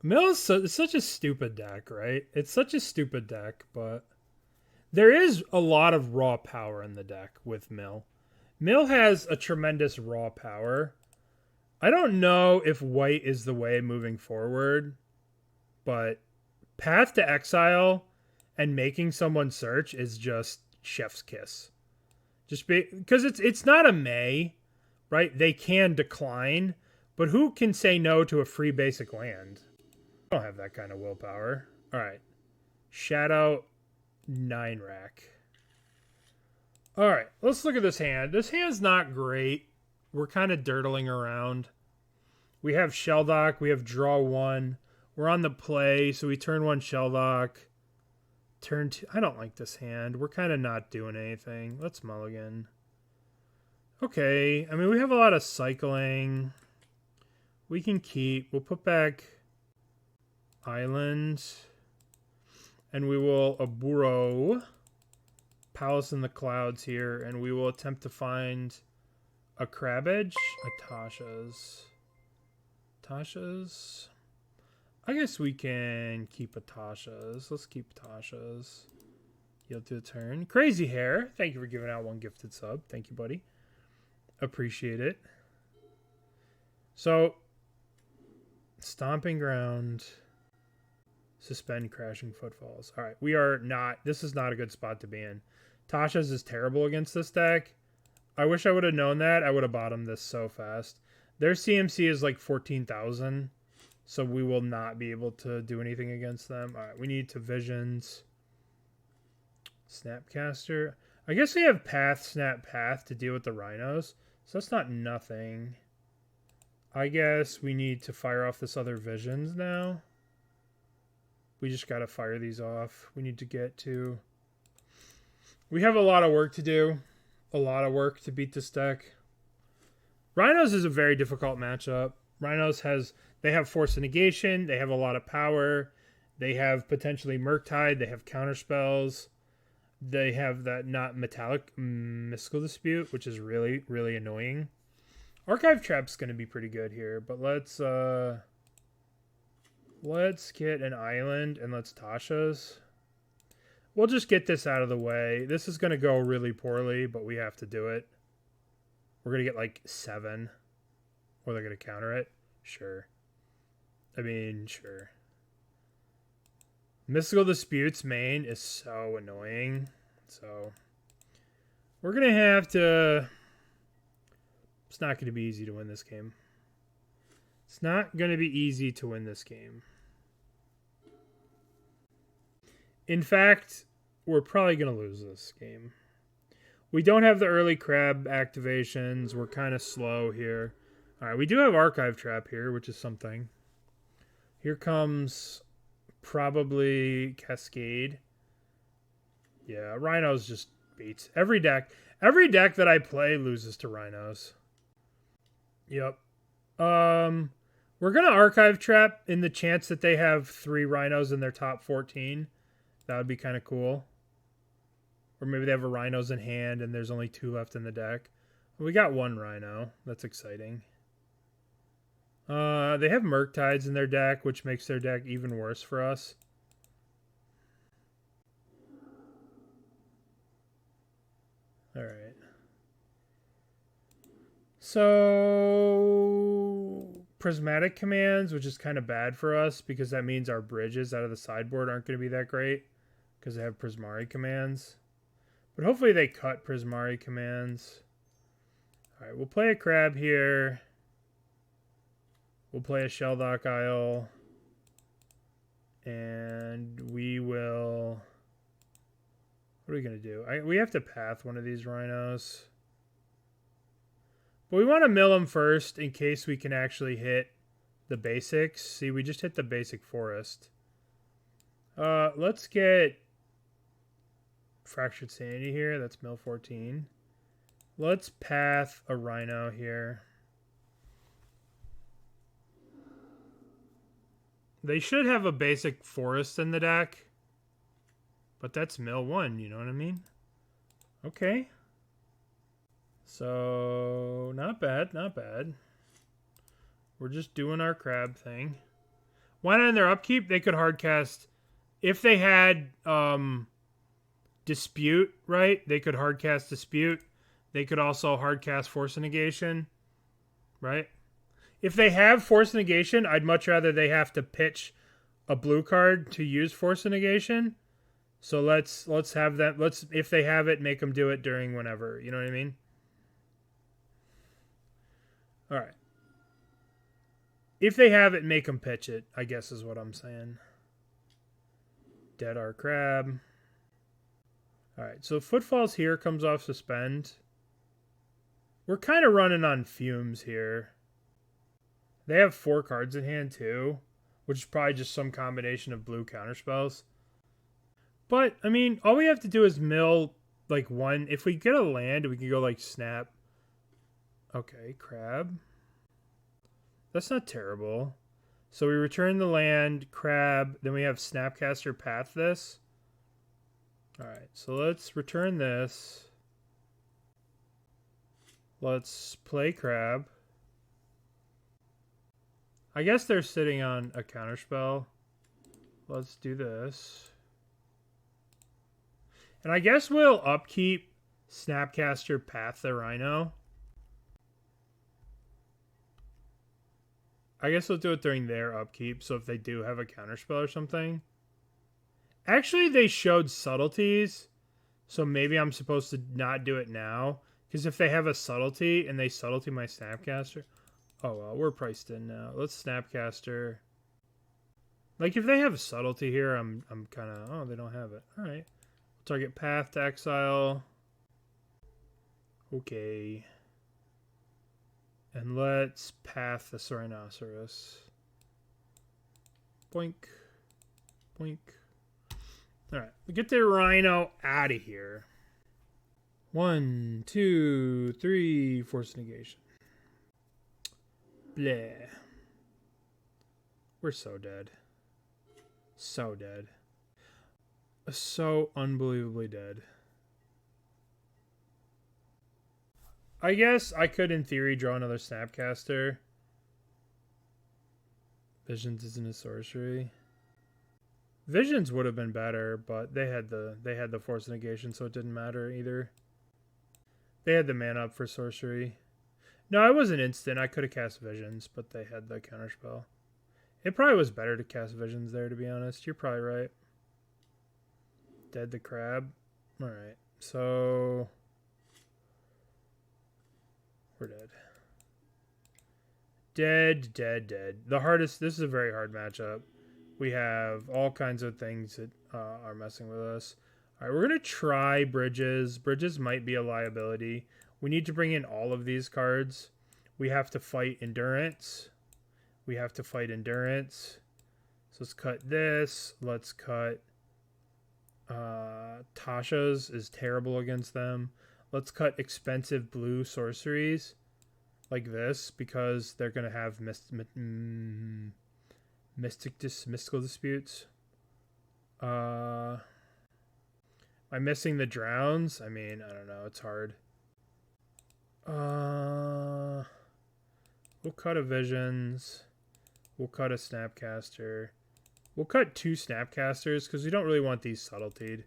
Mill is it's such a stupid deck, right? It's such a stupid deck, but there is a lot of raw power in the deck with Mill. Mill has a tremendous raw power. I don't know if white is the way moving forward, but Path to Exile and making someone search is just chef's kiss. Just because it's not a May, right? They can decline, but who can say no to a free basic land? I don't have that kind of willpower. All right. Shadow 9 rack. All right, let's look at this hand. This hand's not great. We're kind of dirtling around. We have Shelldock. We have draw 1. We're on the play, so we turn 1 Shelldock. Turn 2. I don't like this hand. We're kind of not doing anything. Let's mulligan. Okay. I mean, we have a lot of cycling. We can keep. We'll put back Island. And we will Oboro Palace in the Clouds here. And we will attempt to find a Crab Edge. A Tasha's. I guess we can keep a Tasha's. Let's keep Tasha's. Yield to a turn. Crazy Hair. Thank you for giving out 1 gifted sub. Thank you, buddy. Appreciate it. So, Stomping Ground. Suspend Crashing Footfalls. All right, we are not... This is not a good spot to be in. Tasha's is terrible against this deck. I wish I would have known that. I would have bottomed this so fast. Their CMC is like 14,000. So we will not be able to do anything against them. All right, we need to Visions. Snapcaster. I guess we have Path, Snap, Path to deal with the Rhinos. So that's not nothing. I guess we need to fire off this other Visions now. We just got to fire these off. We need to get to... We have a lot of work to do. A lot of work to beat this deck. Rhinos is a very difficult matchup. Rhinos has... They have Force of Negation. They have a lot of power. They have potentially Murktide. They have counterspells. They have that not metallic Mystical Dispute, which is really, really annoying. Archive Trap's going to be pretty good here, but let's get an Island and let's Tasha's. We'll just get this out of the way. This is going to go really poorly, but we have to do it. We're going to get like 7. Or they're going to counter it. Sure. I mean, sure. Mystical Disputes main is so annoying. So, we're going to have to... It's not going to be easy to win this game. It's not going to be easy to win this game. In fact, we're probably going to lose this game. We don't have the early crab activations. We're kind of slow here. All right, we do have Archive Trap here, which is something. Here comes probably Cascade. Yeah, Rhinos just beats every deck. Every deck that I play loses to Rhinos. Yep. We're going to Archive Trap in the chance that they have 3 Rhinos in their top 14. That would be kind of cool. Or maybe they have a Rhinos in hand and there's only 2 left in the deck. We got 1 Rhino. That's exciting. They have Murktides in their deck, which makes their deck even worse for us. Alright. So... Prismatic commands, which is kind of bad for us because that means our bridges out of the sideboard aren't going to be that great because they have Prismari commands. But hopefully they cut Prismari commands. Alright, we'll play a Crab here. We'll play a Shelldock Isle. And we will... What are we going to do? We have to path one of these Rhinos. But we want to mill them first in case we can actually hit the basics. See, we just hit the basic forest. Let's get Fractured Sanity here. That's mill 14. Let's path a Rhino here. They should have a basic forest in the deck. But that's mill 1, you know what I mean? Okay. So, not bad, not bad. We're just doing our crab thing. Why not in their upkeep? They could hardcast if they had Dispute, right? They could hardcast Dispute. They could also hardcast Force of Negation, right? If they have Force of Negation, I'd much rather they have to pitch a blue card to use Force of Negation. So let's have that. If they have it, make them do it during whenever. You know what I mean? All right. If they have it, make them pitch it, I guess is what I'm saying. Dead our Crab. All right, so Footfalls here comes off Suspend. We're kind of running on fumes here. They have 4 cards in hand too, which is probably just some combination of blue counterspells. But, I mean, all we have to do is mill, like, 1. If we get a land, we can go, like, Snap. Okay, Crab. That's not terrible. So we return the land, Crab, then we have Snapcaster Path this. Alright, so let's return this. Let's play Crab. I guess they're sitting on a counterspell. Let's do this. And I guess we'll upkeep Snapcaster Path the Rhino. I guess we'll do it during their upkeep, so if they do have a counterspell or something. Actually, they showed subtleties, so maybe I'm supposed to not do it now. Because if they have a subtlety and they subtlety my Snapcaster... Oh, well, we're priced in now. Let's Snapcaster. Like, if they have a subtlety here, I'm kind of... Oh, they don't have it. All right. Target Path to Exile. Okay. And let's Path the Rhinoceros. Boink. Boink. Alright, we get the Rhino out of here. 1, 2, 3, Force Negation. Bleh. We're so dead. So dead. So unbelievably dead. I guess I could, in theory, draw another Snapcaster. Visions isn't a sorcery. Visions would have been better, but they had the Force Negation, so it didn't matter either. They had the mana up for sorcery. No, it wasn't instant. I could have cast Visions, but they had the counterspell. It probably was better to cast Visions there, to be honest. You're probably right. Dead the Crab. Alright, so... We're dead. Dead, dead, dead. The hardest... This is a very hard matchup. We have all kinds of things that are messing with us. Alright, we're going to try Bridges. Bridges might be a liability. We need to bring in all of these cards. We have to fight Endurance. We have to fight Endurance. So let's cut this. Let's cut... Tasha's is terrible against them. Let's cut expensive blue sorceries like this because they're going to have mystical disputes. Am I missing the drowns? I mean, I don't know. It's hard. We'll cut a Visions. We'll cut a Snapcaster. We'll cut 2 Snapcasters because we don't really want these subtletied.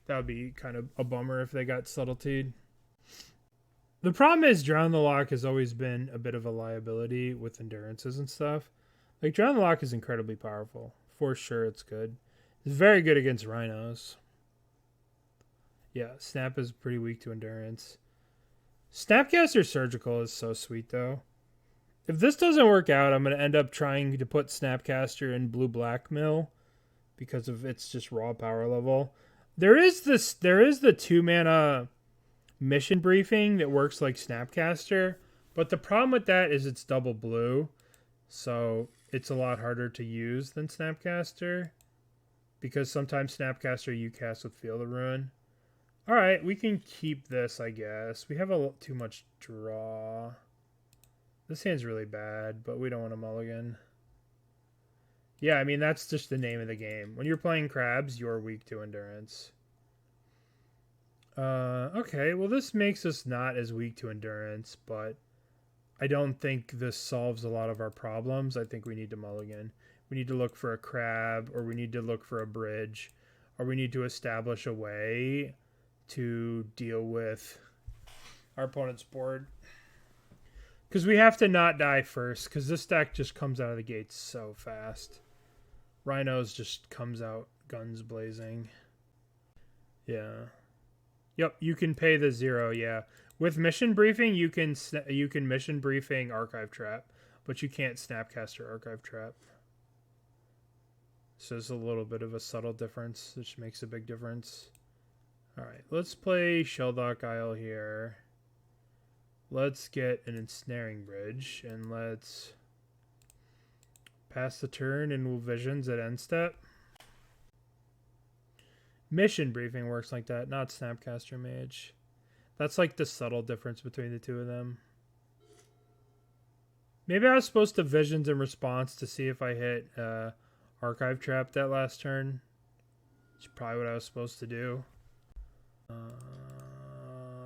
That would be kind of a bummer if they got subtletied. The problem is Drown the Lock has always been a bit of a liability with endurances and stuff. Like, Drown the Lock is incredibly powerful. For sure it's good. It's very good against rhinos. Yeah, Snap is pretty weak to endurance. Snapcaster Surgical is so sweet, though. If this doesn't work out, I'm going to end up trying to put Snapcaster in blue-black mill because of its just raw power level. There is the 2-mana mission briefing that works like Snapcaster, but the problem with that is it's double blue, so it's a lot harder to use than Snapcaster because sometimes Snapcaster you cast with Field of Ruin. Alright, we can keep this, I guess. We have too much draw. This hand's really bad, but we don't want to mulligan. Yeah, I mean, that's just the name of the game. When you're playing crabs, you're weak to endurance. Okay, well, this makes us not as weak to endurance, but I don't think this solves a lot of our problems. I think we need to mulligan. we need to look for a crab, or we need to look for a bridge, or we need to establish a way to deal with our opponent's board. Because we have to not die first, because this deck just comes out of the gates so fast. Rhinos just comes out guns blazing. Yeah. Yep, you can pay the 0, yeah. With mission briefing, you can mission briefing Archive Trap, but you can't Snapcaster Archive Trap. So there's a little bit of a subtle difference, which makes a big difference. Alright, let's play Shelldock Isle here. Let's get an Ensnaring Bridge, and let's pass the turn and we'll Visions at end step. Mission briefing works like that, not Snapcaster Mage. That's like the subtle difference between the two of them. Maybe I was supposed to Visions in response to see if I hit Archive Trap that last turn. That's probably what I was supposed to do.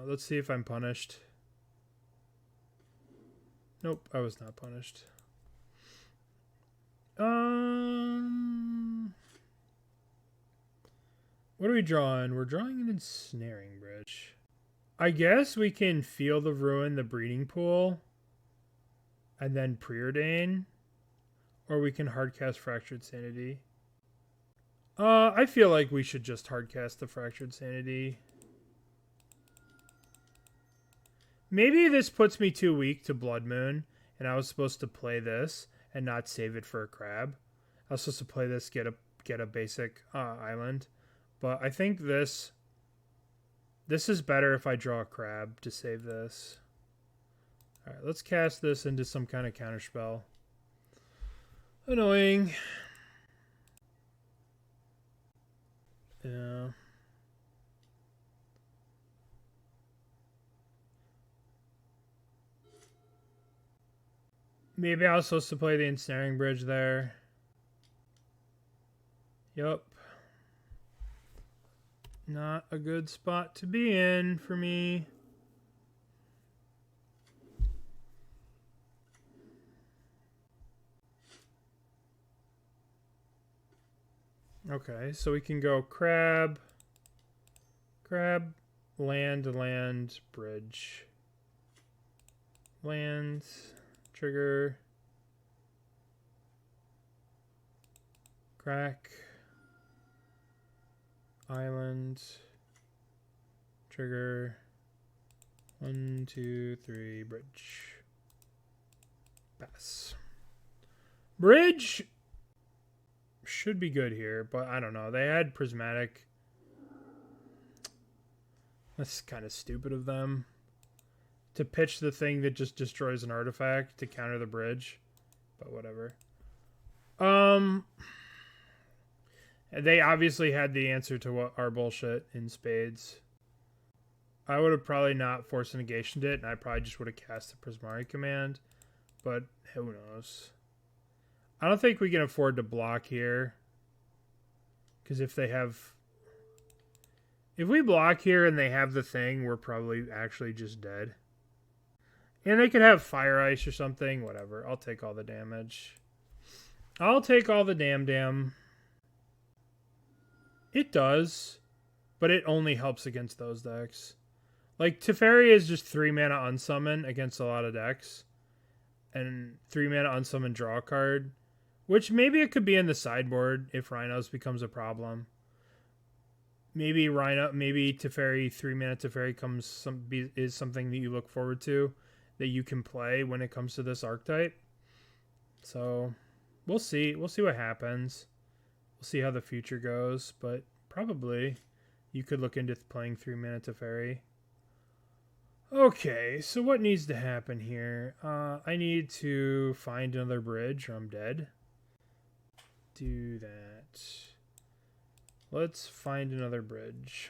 Let's see if I'm punished. Nope, I was not punished. What are we drawing? We're drawing an Ensnaring Bridge. I guess we can Field of Ruin the Breeding Pool and then Preordain. Or we can hardcast Fractured Sanity. I feel like we should just hardcast the Fractured Sanity. Maybe this puts me too weak to Blood Moon, and I was supposed to play this and not save it for a crab. I was supposed to play this, get a basic island, but I think this is better if I draw a crab to save this. All right, let's cast this into some kind of counterspell. Annoying. Yeah. Maybe I was supposed to play the Ensnaring Bridge there. Yup. Not a good spot to be in for me. Okay, so we can go crab, land, bridge. Land, trigger, crack, island, trigger, 1, 2, 3, bridge. Pass. Bridge should be good here, but I don't know. They had Prismatic. That's kind of stupid of them to pitch the thing that just destroys an artifact to counter the bridge, but whatever. They obviously had the answer to what our bullshit in spades. I would have probably not forced negationed it, and I probably just would have cast the Prismari command, but who knows. I don't think we can afford to block here, because if we block here and they have the thing, we're probably actually just dead. And they could have Fire Ice or something, whatever. I'll take all the damage. I'll take all the damn. It does, but it only helps against those decks. Like, Teferi is just 3 mana unsummon against a lot of decks. And 3 mana unsummon draw a card. Which maybe it could be in the sideboard if Rhinos becomes a problem. Maybe Teferi, 3 mana Teferi is something that you look forward to, that you can play when it comes to this archetype. So we'll see. We'll see what happens. We'll see how the future goes, but probably you could look into playing 3 mana Teferi. Okay, so what needs to happen here? I need to find another bridge or I'm dead. Do that. Let's find another bridge.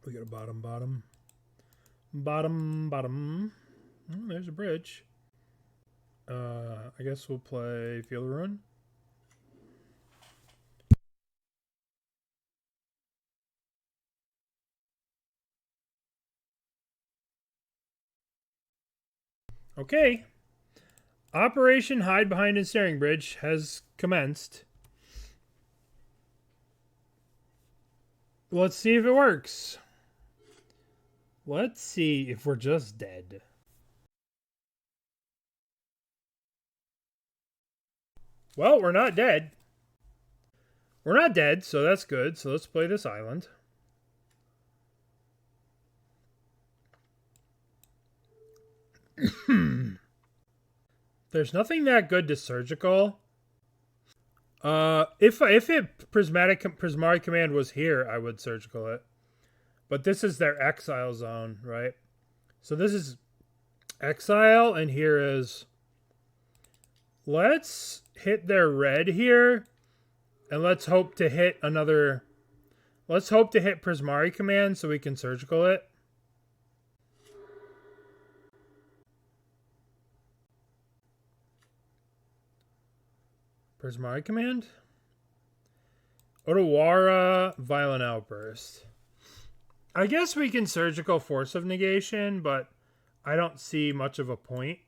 We got a bottom. Oh, there's a bridge. I guess we'll play Field of Ruin. Okay. Operation Hide Behind Ensnaring Bridge has commenced. Let's see if it works. Let's see if we're just dead. Well, we're not dead. We're not dead, so that's good. So let's play this island. There's nothing that good to surgical. If Prismatic Command was here, I would surgical it. But this is their exile zone, right? So this is exile, and here is... Let's hit their red here, and let's hope to hit another... Let's hope to hit Prismari Command so we can surgical it. Prismari Command? Otawara, Violent Outburst. I guess we can surgical Force of Negation, but I don't see much of a point.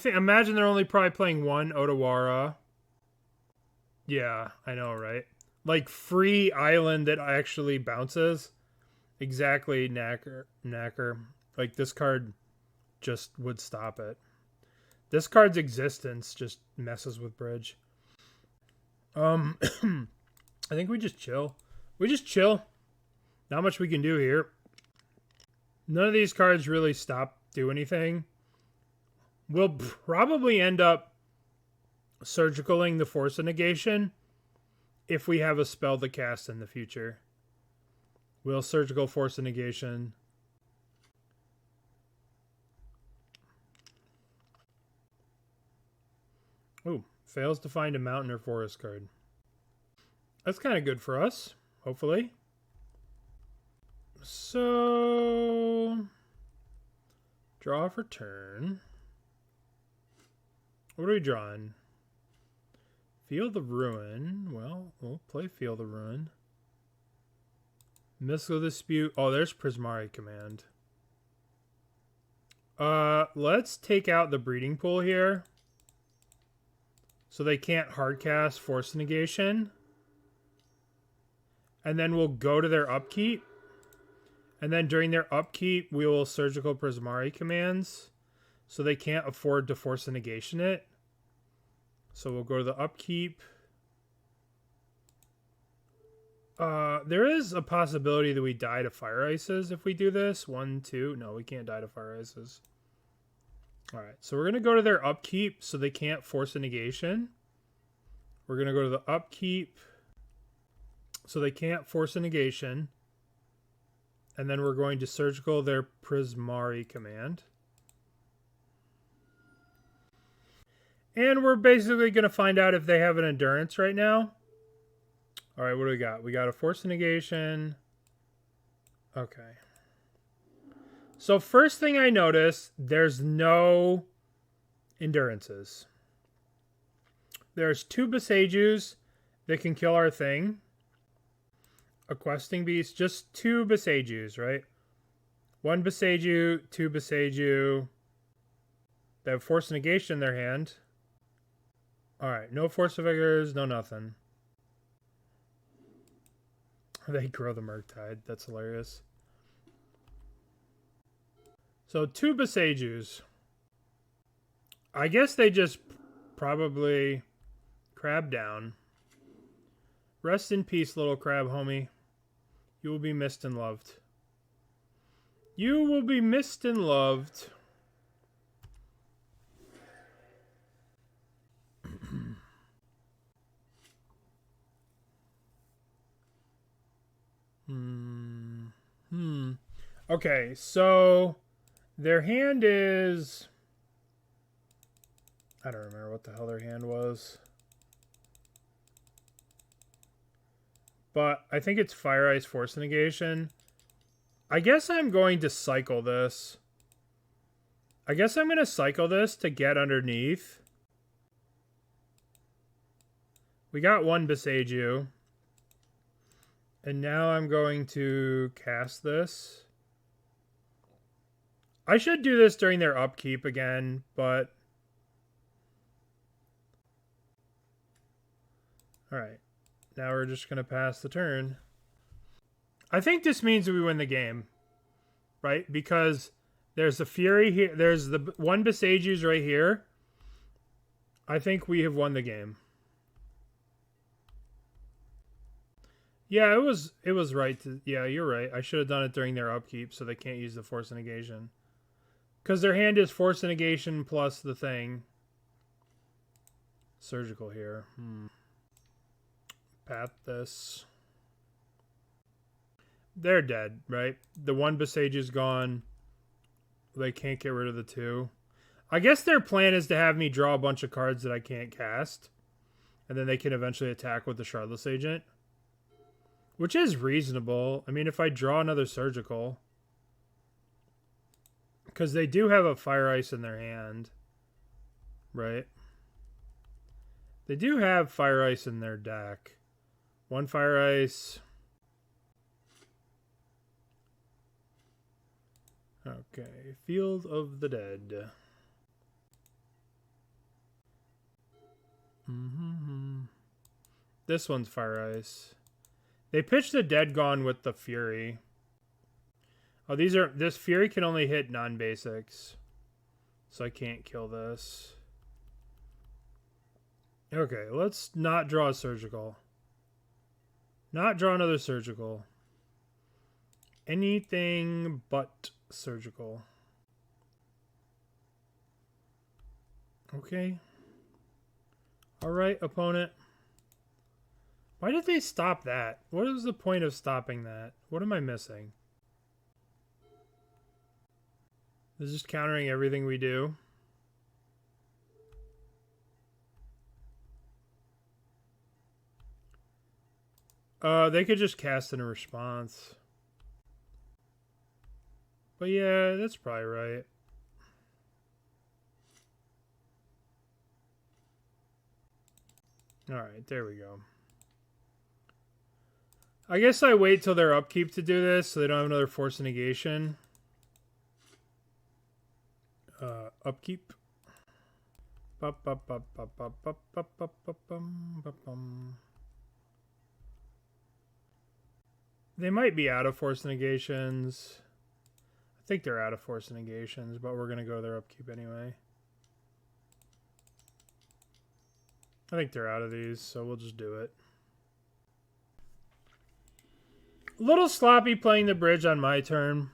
Imagine they're only probably playing one Otawara. Yeah, I know, right? Like free island that actually bounces. Exactly, knacker. Like this card just would stop it. This card's existence just messes with Bridge. I think we just chill. We just chill. Not much we can do here. None of these cards really do anything. We'll probably end up surgicaling the Force of Negation if we have a spell to cast in the future. We'll surgical Force of Negation. Ooh, fails to find a mountain or forest card. That's kind of good for us, hopefully. So, draw for turn. What are we drawing? Feel the Ruin. Well, we'll play Feel the Ruin. Mystical Dispute. Oh, there's Prismari Command. Let's take out the Breeding Pool here. So they can't hardcast Force Negation. And then we'll go to their upkeep. And then during their upkeep, we will surgical Prismari commands. So they can't afford to Force Negation it. So we'll go to the upkeep. There is a possibility that we die to Fire Ices if we do this. 1, 2. No, we can't die to Fire Ices. Alright, so we're going to go to their upkeep so they can't force a negation. We're going to go to the upkeep so they can't force a negation. And then we're going to surgical their Prismari command. And we're basically going to find out if they have an endurance right now. Alright, what do we got? We got a force a negation. Okay. So first thing I noticed, there's no endurances. There's 2 Besajus that can kill our thing. A questing beast, just 2 Besajus, right? 1 Besaju, 2 Besaju. They have force negation in their hand. Alright, no force of vigors, no nothing. They grow the Murktide, that's hilarious. So 2 Besajus. I guess they just probably crab down. Rest in peace, little crab homie. You will be missed and loved. You will be missed and loved. Okay, so their hand is... I don't remember what the hell their hand was. But I think it's Fire Ice Force Negation. I guess I'm going to cycle this. I guess I'm going to cycle this to get underneath. We got 1 Besaju. And now I'm going to cast this. I should do this during their upkeep again, but Alright. Now we're just going to pass the turn. I think this means we win the game. Right? Because there's the Fury here. There's the one Besages right here. I think we have won the game. Yeah, it was right. Yeah, you're right. I should have done it during their upkeep so they can't use the Force of Negation. Because their hand is Force of Negation plus the thing. Surgical here. Path this. They're dead, right? The one Besage is gone. They can't get rid of the two. I guess their plan is to have me draw a bunch of cards that I can't cast. And then they can eventually attack with the Shardless Agent. Which is reasonable. I mean, if I draw another Surgical. Because they do have a Fire Ice in their hand. Right? They do have Fire Ice in their deck. One Fire Ice. Okay. Field of the Dead. This one's Fire Ice. They pitched the Dead Gone with the Fury. Oh, this Fury can only hit non-basics. So I can't kill this. Okay, let's not draw a Surgical. Not draw another Surgical. Anything but Surgical. Okay. Alright, opponent. Why did they stop that? What is the point of stopping that? What am I missing? This is just countering everything we do. They could just cast in a response. But yeah, that's probably right. Alright, there we go. I guess I wait till their upkeep to do this so they don't have another Force of Negation. Upkeep. They might be out of Force of Negations. I think they're out of Force of Negations, but we're going to go their upkeep anyway. I think they're out of these, so we'll just do it. A little sloppy playing the bridge on my turn.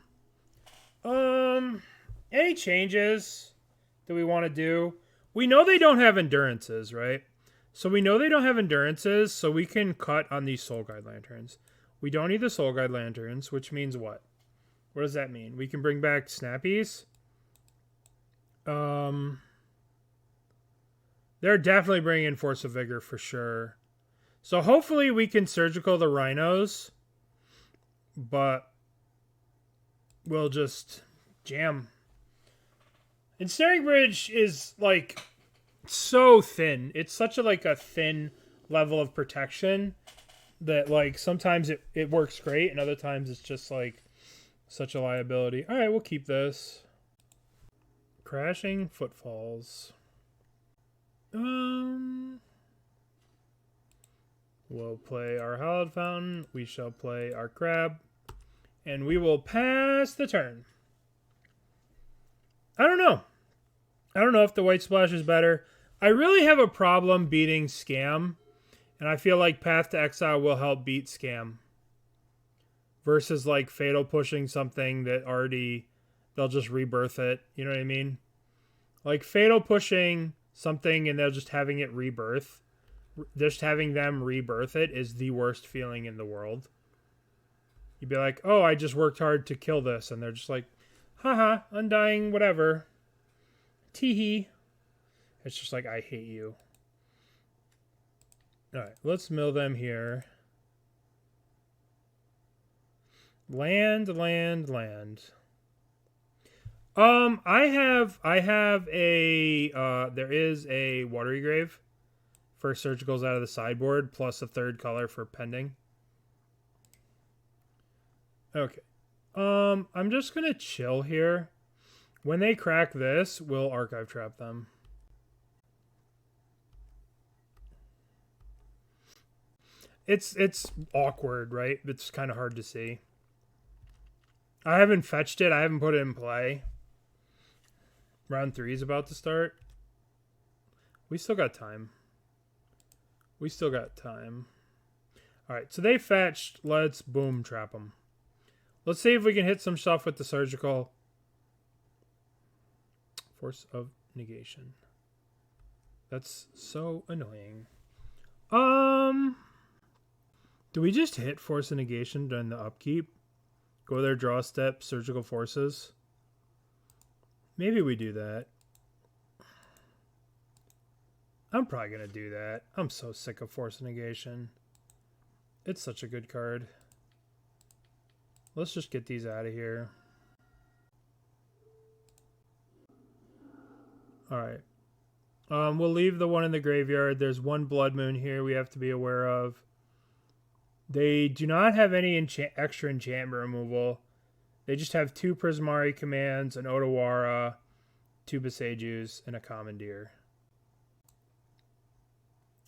Any changes that we want to do? We know they don't have endurances, right? So we know they don't have endurances, so we can cut on these Soul Guide Lanterns. We don't need the Soul Guide Lanterns, which means what? What does that mean? We can bring back Snappies. They're definitely bringing in Force of Vigor for sure. So hopefully we can Surgical the Rhinos. But we'll just jam. Ensnaring Bridge is like so thin. It's such a thin level of protection that like sometimes it works great and other times it's just like such a liability. All right, we'll keep this. Crashing Footfalls. We'll play our Hallowed Fountain. We shall play our Crab. And we will pass the turn. I don't know. I don't know if the White Splash is better. I really have a problem beating Scam. And I feel like Path to Exile will help beat Scam. Versus like Fatal pushing something that already... They'll just rebirth it. You know what I mean? Like Fatal pushing something and they'll just having it rebirth. Just having them rebirth it is the worst feeling in the world. You'd be like, oh, I just worked hard to kill this. And they're just like, haha, undying, whatever. Teehee. It's just like, I hate you. Alright, let's mill them here. Land. I have a, there is a Watery Grave. For Surgicals out of the sideboard, plus a third color for pending. Okay. I'm just gonna chill here. When they crack this, we'll Archive Trap them. It's awkward, right? It's kind of hard to see. I haven't fetched it. I haven't put it in play. Round 3 is about to start. We still got time. We still got time. All right, so they fetched. Let's boom trap them. Let's see if we can hit some stuff with the surgical. Force of negation. That's so annoying. Do we just hit Force of Negation during the upkeep? Go there, draw a step, surgical forces. Maybe we do that. I'm probably going to do that. I'm so sick of Force of Negation. It's such a good card. Let's just get these out of here. Alright. We'll leave the one in the graveyard. There's one Blood Moon here we have to be aware of. They do not have any extra enchantment removal. They just have 2 Prismari commands, an Otawara, 2 Besejus, and a Commandeer.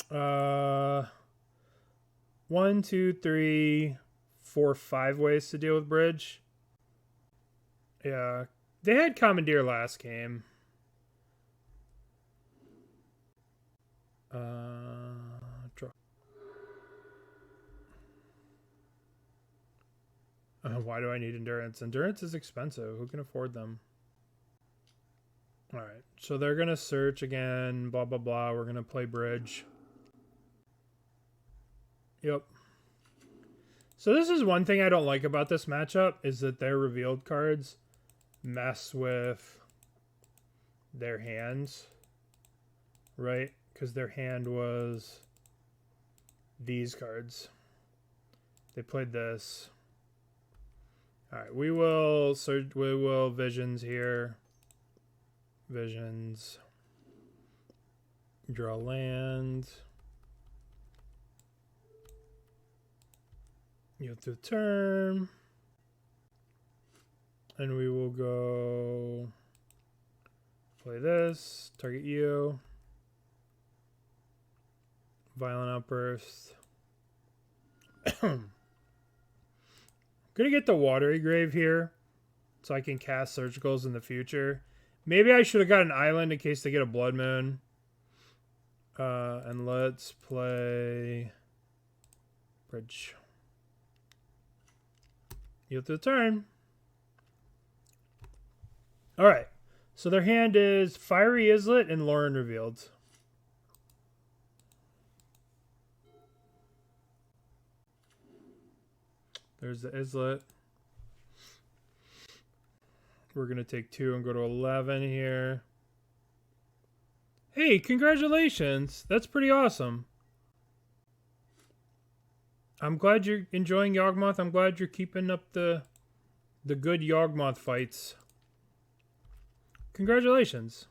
1, 2, 3, 4, 5 ways to deal with Bridge. Yeah. They had Commandeer last game. Draw. Why do I need Endurance? Endurance is expensive. Who can afford them? Alright, so they're going to search again, blah, blah, blah. We're going to play Bridge. Yep. So this is one thing I don't like about this matchup, is that their revealed cards mess with their hands, right? Because their hand was these cards. They played this. Alright, we will Visions here. Visions. Draw land. You have to turn. And we will go play this. Target you. Violent Outburst. Gonna get the Watery Grave here so I can cast Surgicals in the future. Maybe I should have got an island in case they get a Blood Moon. And let's play Bridge. You have to turn. Alright. So their hand is Fiery Islet and Lauren Revealed. There's the Islet. We're going to take 2 and go to 11 here. Hey, congratulations. That's pretty awesome. I'm glad you're enjoying Yawgmoth. I'm glad you're keeping up the good Yawgmoth fights. Congratulations.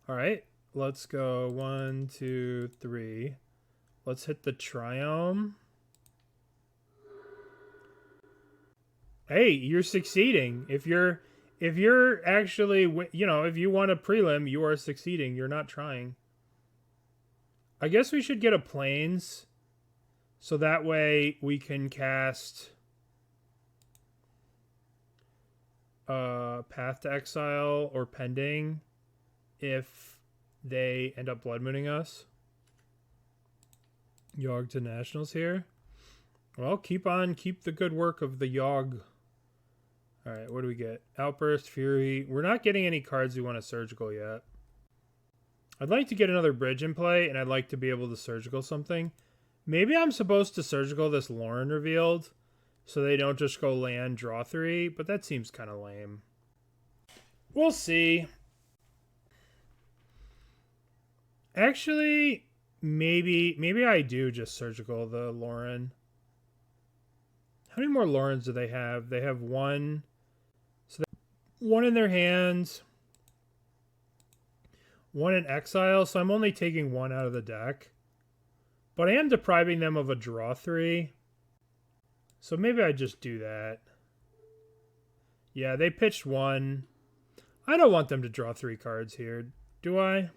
All right, let's go 1, 2, 3. Let's hit the Triumph. Hey, you're succeeding. If you're actually, you know, if you want a prelim, you are succeeding. You're not trying. I guess we should get a Plains, so that way we can cast Path to Exile or Pending if they end up Blood Mooning us. Yogg to Nationals here. Well, keep the good work of the Yogg. All right, what do we get? Outburst, Fury. We're not getting any cards we want to Surgical yet. I'd like to get another Bridge in play, and I'd like to be able to Surgical something. Maybe I'm supposed to Surgical this Lauren Revealed, so they don't just go land, draw 3, but that seems kind of lame. We'll see. Actually, maybe I do just Surgical the Lauren. How many more Laurens do they have? They have 1. So one in their hands. 1 in Exile, so I'm only taking 1 out of the deck. But I am depriving them of a draw 3. So maybe I just do that. Yeah, they pitched 1. I don't want them to draw 3 cards here, do I?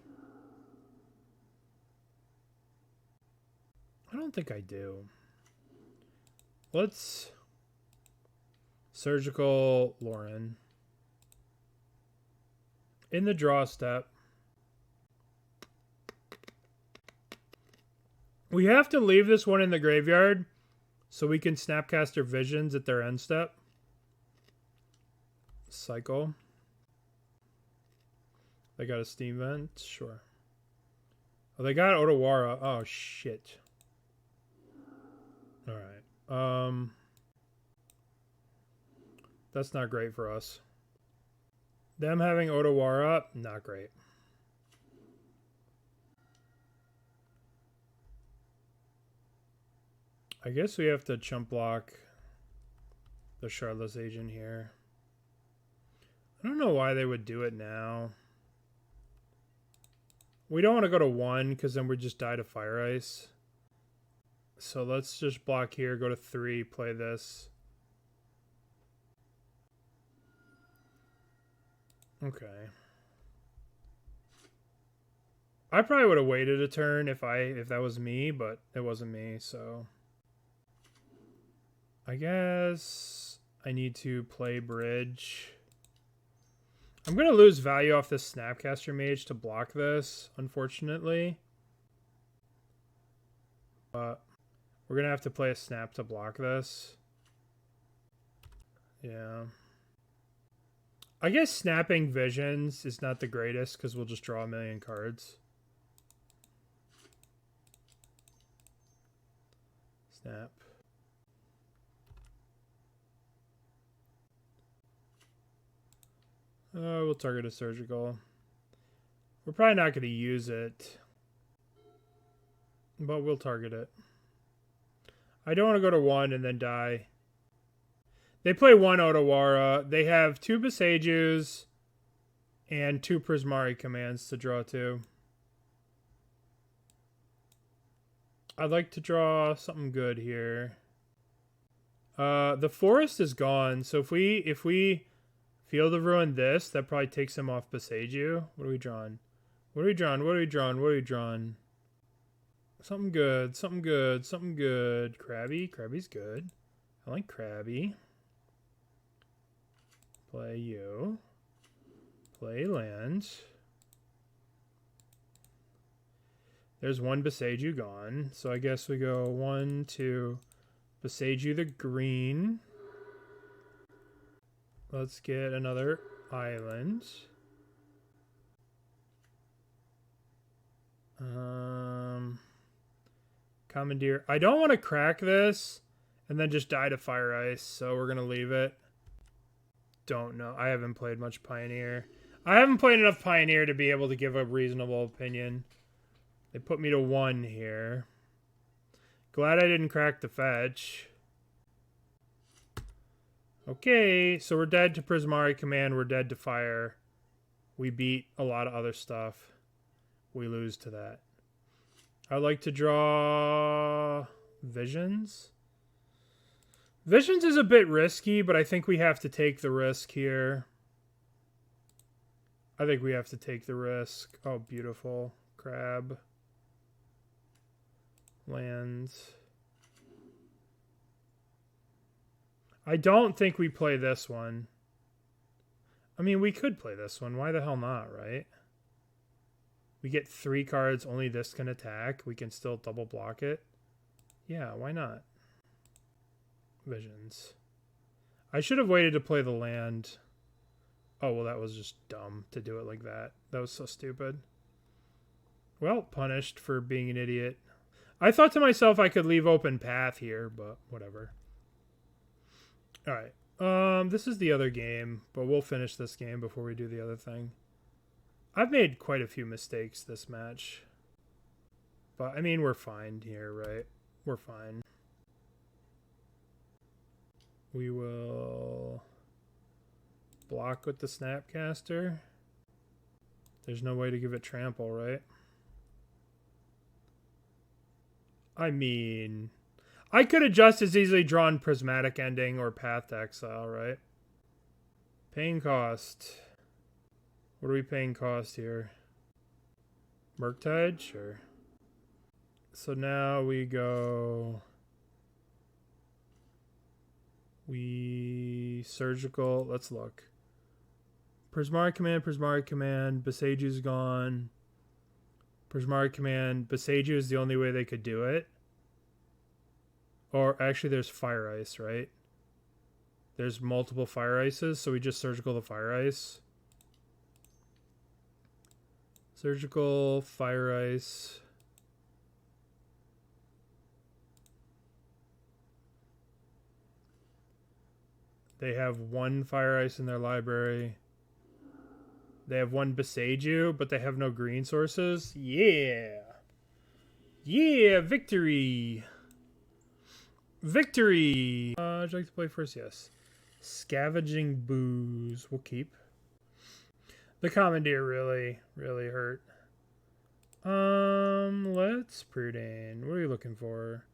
I don't think I do. Let's Surgical Lauren. In the draw step. We have to leave this one in the graveyard so we can Snapcaster Visions at their end step. Cycle. They got a Steam Vent? Sure. Oh, they got Otawara. Oh, shit. Alright. That's not great for us. Them having Otawara, not great. I guess we have to chump block the Shardless Agent here. I don't know why they would do it now. We don't want to go to 1 because then we just die to Fire Ice. So let's just block here, go to 3, play this. Okay. I probably would have waited a turn if that was me, but it wasn't me, so I guess I need to play bridge. I'm going to lose value off this Snapcaster Mage to block this, unfortunately. But we're going to have to play a snap to block this. Yeah. I guess snapping Visions is not the greatest because we'll just draw a million cards. Snap. We'll target a Surgical. We're probably not going to use it, but we'll target it. I don't want to go to 1 and then die. They play 1 Otawara. They have 2 Besejus and 2 Prismari commands to draw 2. I'd like to draw something good here. The forest is gone, so if we Field of Ruin this, that probably takes him off Beseju. What are we drawing? What are we drawing? What are we drawing? What are we drawing? Something good, something good, something good. Krabby. Krabby's good. I like Krabby. Play you. Play land. There's 1 Beseju gone. So I guess we go 1, 2. Beseju the green. Let's get another island. Commandeer. I don't want to crack this and then just die to Fire Ice, so we're going to leave it. Don't know. I haven't played much Pioneer. I haven't played enough Pioneer to be able to give a reasonable opinion. They put me to 1 here. Glad I didn't crack the fetch. Okay, so we're dead to Prismari Command. We're dead to Fire. We beat a lot of other stuff. We lose to that. I'd like to draw Visions. Visions is a bit risky, but I think we have to take the risk here. I think we have to take the risk. Oh, beautiful. Crab. Lands. I don't think we play this one. I mean, we could play this one. Why the hell not, right? We get 3 cards. Only this can attack. We can still double block it. Yeah, why not? Visions. I should have waited to play the land. Oh, well, that was just dumb to do it like that. That was so stupid. Well, punished for being an idiot. I thought to myself I could leave open path here, but whatever. All right. This is the other game, but we'll finish this game before we do the other thing. I've made quite a few mistakes this match. But, I mean, we're fine here, right? We're fine. We will block with the Snapcaster. There's no way to give it trample, right? I mean, I could have just as easily drawn Prismatic Ending or Path to Exile, right? Paying cost. What are we paying cost here? Murktide? Sure. So now we go... We surgical. Let's look. Prismatic Command, Besage's gone. Prismatic Command, Besage is the only way they could do it. Or actually there's Fire Ice, right? There's multiple Fire Ices, so we just surgical the Fire Ice. Surgical, Fire Ice. They have one Fire Ice in their library. They have one Besage, but they have no green sources. Yeah. Yeah, victory. Victory. Would you like to play first? Yes. Scavenging Booze. We'll keep. The Commandeer really hurt. Let's Preordain. What are you looking for?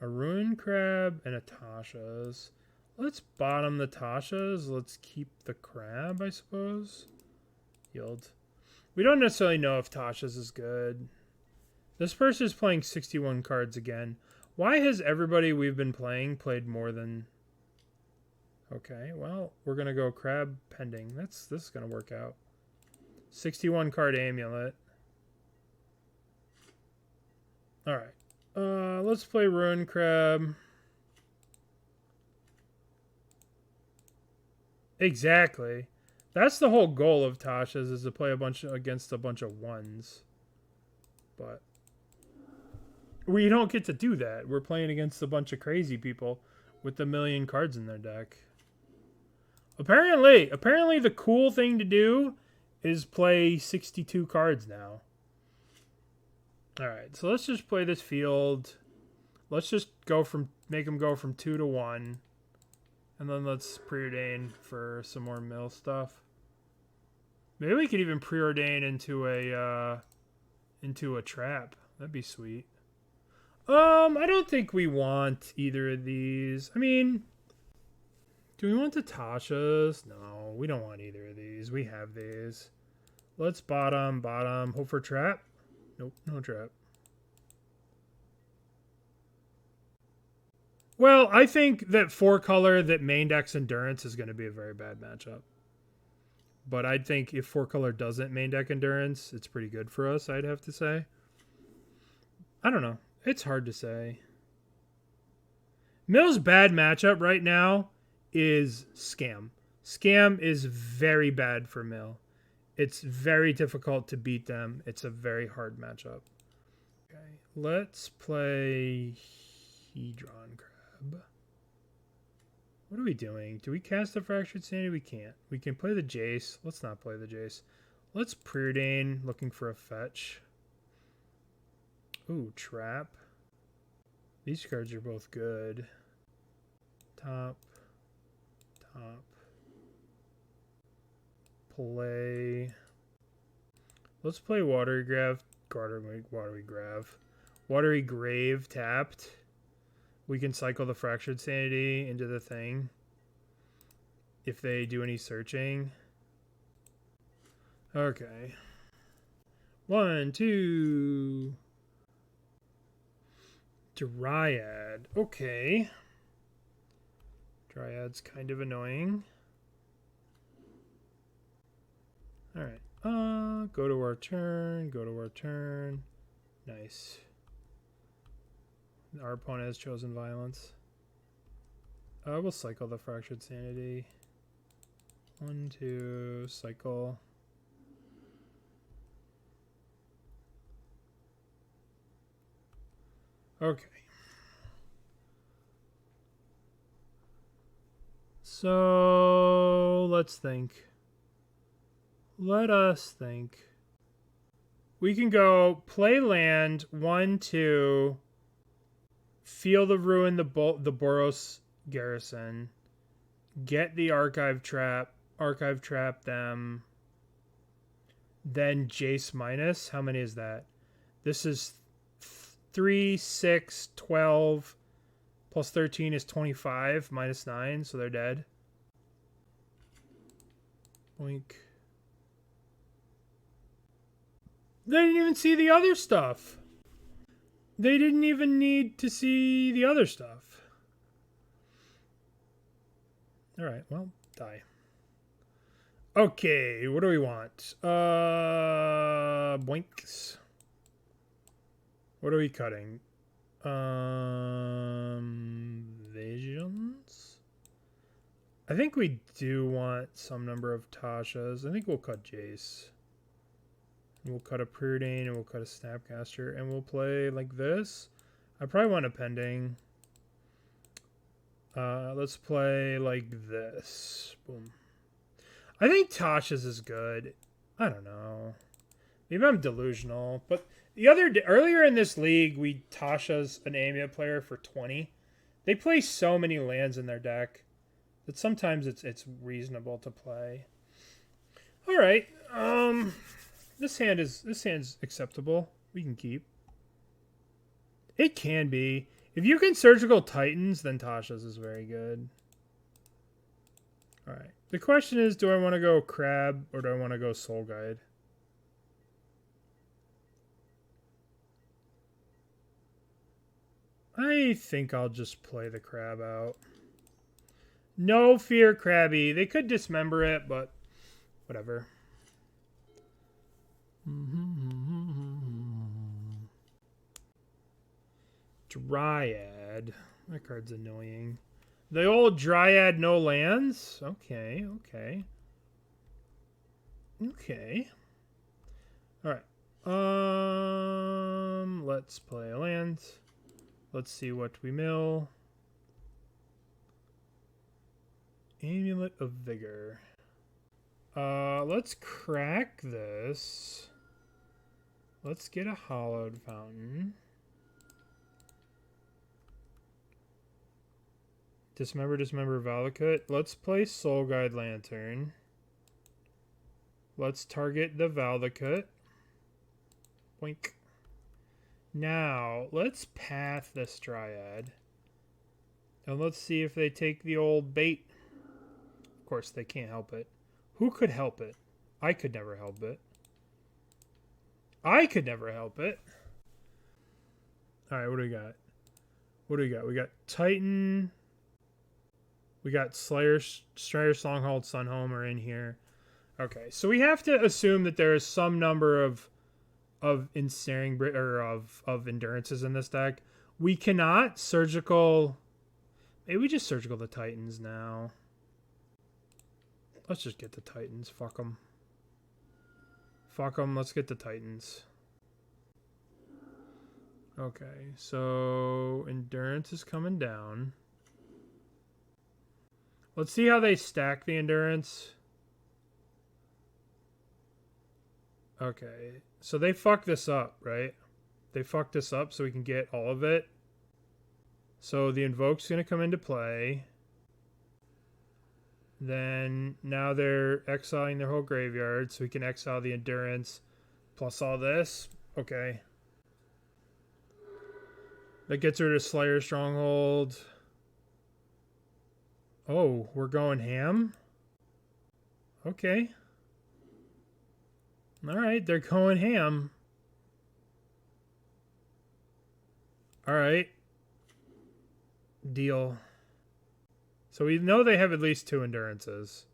A Ruined Crab and a Tasha's. Let's bottom the Tasha's. Let's keep the Crab, I suppose. Yield. We don't necessarily know if Tasha's is good. This person is playing 61 cards again. Why has everybody we've been playing played more than... Okay, well, we're going to go Crab Pending. This is going to work out. 61 card Amulet. Alright. Let's play Ruined Crab. Exactly. That's the whole goal of Tasha's, is to play against a bunch of ones. But we don't get to do that. We're playing against a bunch of crazy people with a million cards in their deck. Apparently the cool thing to do is play 62 cards now. Alright, so let's just play this field. Let's just make them go from 2 to 1. And then let's Preordain for some more mill stuff. Maybe we could even Preordain into a trap. That'd be sweet. I don't think we want either of these. I mean, do we want the Tasha's? No, we don't want either of these. We have these. Let's bottom. Hope for trap. Nope, no trap. Well, I think that 4-color that main decks Endurance is going to be a very bad matchup. But I think if 4-color doesn't main deck Endurance, it's pretty good for us, I'd have to say. I don't know. It's hard to say. Mill's bad matchup right now is Scam. Scam is very bad for Mill. It's very difficult to beat them. It's a very hard matchup. Okay, let's play Hedron Crab. What are we doing? Do we cast the Fractured Sanity? We can't. We can play the Jace. Let's not play the Jace. Let's Preordain, looking for a fetch. Ooh, Trap. These cards are both good. Top. Play. Let's play Watery Grave. Watery Grave tapped. We can cycle the Fractured Sanity into the thing if they do any searching. Okay. 1, 2. Dryad. Okay. Dryad's kind of annoying. Alright. Go to our turn. Nice. Our opponent has chosen violence. We'll cycle the Fractured Sanity. 1, 2, cycle. Okay. So let's think. Let us think. We can go play land 1, 2. Feel the Ruin, the Boros Garrison. Get the Archive Trap them. Then Jace minus. How many is that? This is 3, 6, 12. Plus 13 is 25. Minus 9, so they're dead. Boink. They didn't even see the other stuff. They didn't even need to see the other stuff. Alright, well, die. Okay, what do we want? Boinks. What are we cutting? Visions? I think we do want some number of Tashas. I think we'll cut Jace. We'll cut a Preordain and we'll cut a Snapcaster and we'll play like this. I probably want a Pending. Let's play like this. Boom. I think Tasha's is good. I don't know. Maybe I'm delusional, but earlier in this league, we Tasha's an Amulet player for 20. They play so many lands in their deck that sometimes it's reasonable to play. All right. This hand's acceptable. We can keep. It can be. If you can Surgical Titans, then Tasha's is very good. All right. The question is, do I want to go Crab or do I want to go Soul Guide? I think I'll just play the Crab out. No fear, Crabby. They could dismember it, but whatever. Dryad. That card's annoying. The old Dryad, no lands? Okay, okay. Okay. Alright. Let's play a land. Let's see what we mill. Amulet of Vigor. Let's crack this. Let's get a Hallowed Fountain. Dismember Valakut. Let's play Soul Guide Lantern. Let's target the Valakut. Boink. Now, let's path this Dryad. And let's see if they take the old bait. Of course, they can't help it. Who could help it? I could never help it. I could never help it. Alright, what do we got? What do we got? We got Titan. We got Strider, Stronghold, Sunhome are in here. Okay, so we have to assume that there is some number of Ensnaring Bridge or of endurances in this deck. We cannot surgical. Maybe we just surgical the Titans now. Let's just get the Titans. Fuck them. Fuck them. Let's get the Titans. Okay, so endurance is coming down. Let's see how they stack the endurance. Okay, so they fucked this up, right? They fucked this up so we can get all of it. So the Invoke's going to come into play. Then now they're exiling their whole graveyard, so we can exile the endurance plus all this. Okay. That gets rid of Slayer Stronghold. Oh, we're going ham? Okay. Alright, they're going ham. Alright. Deal. So we know they have at least 2 endurances.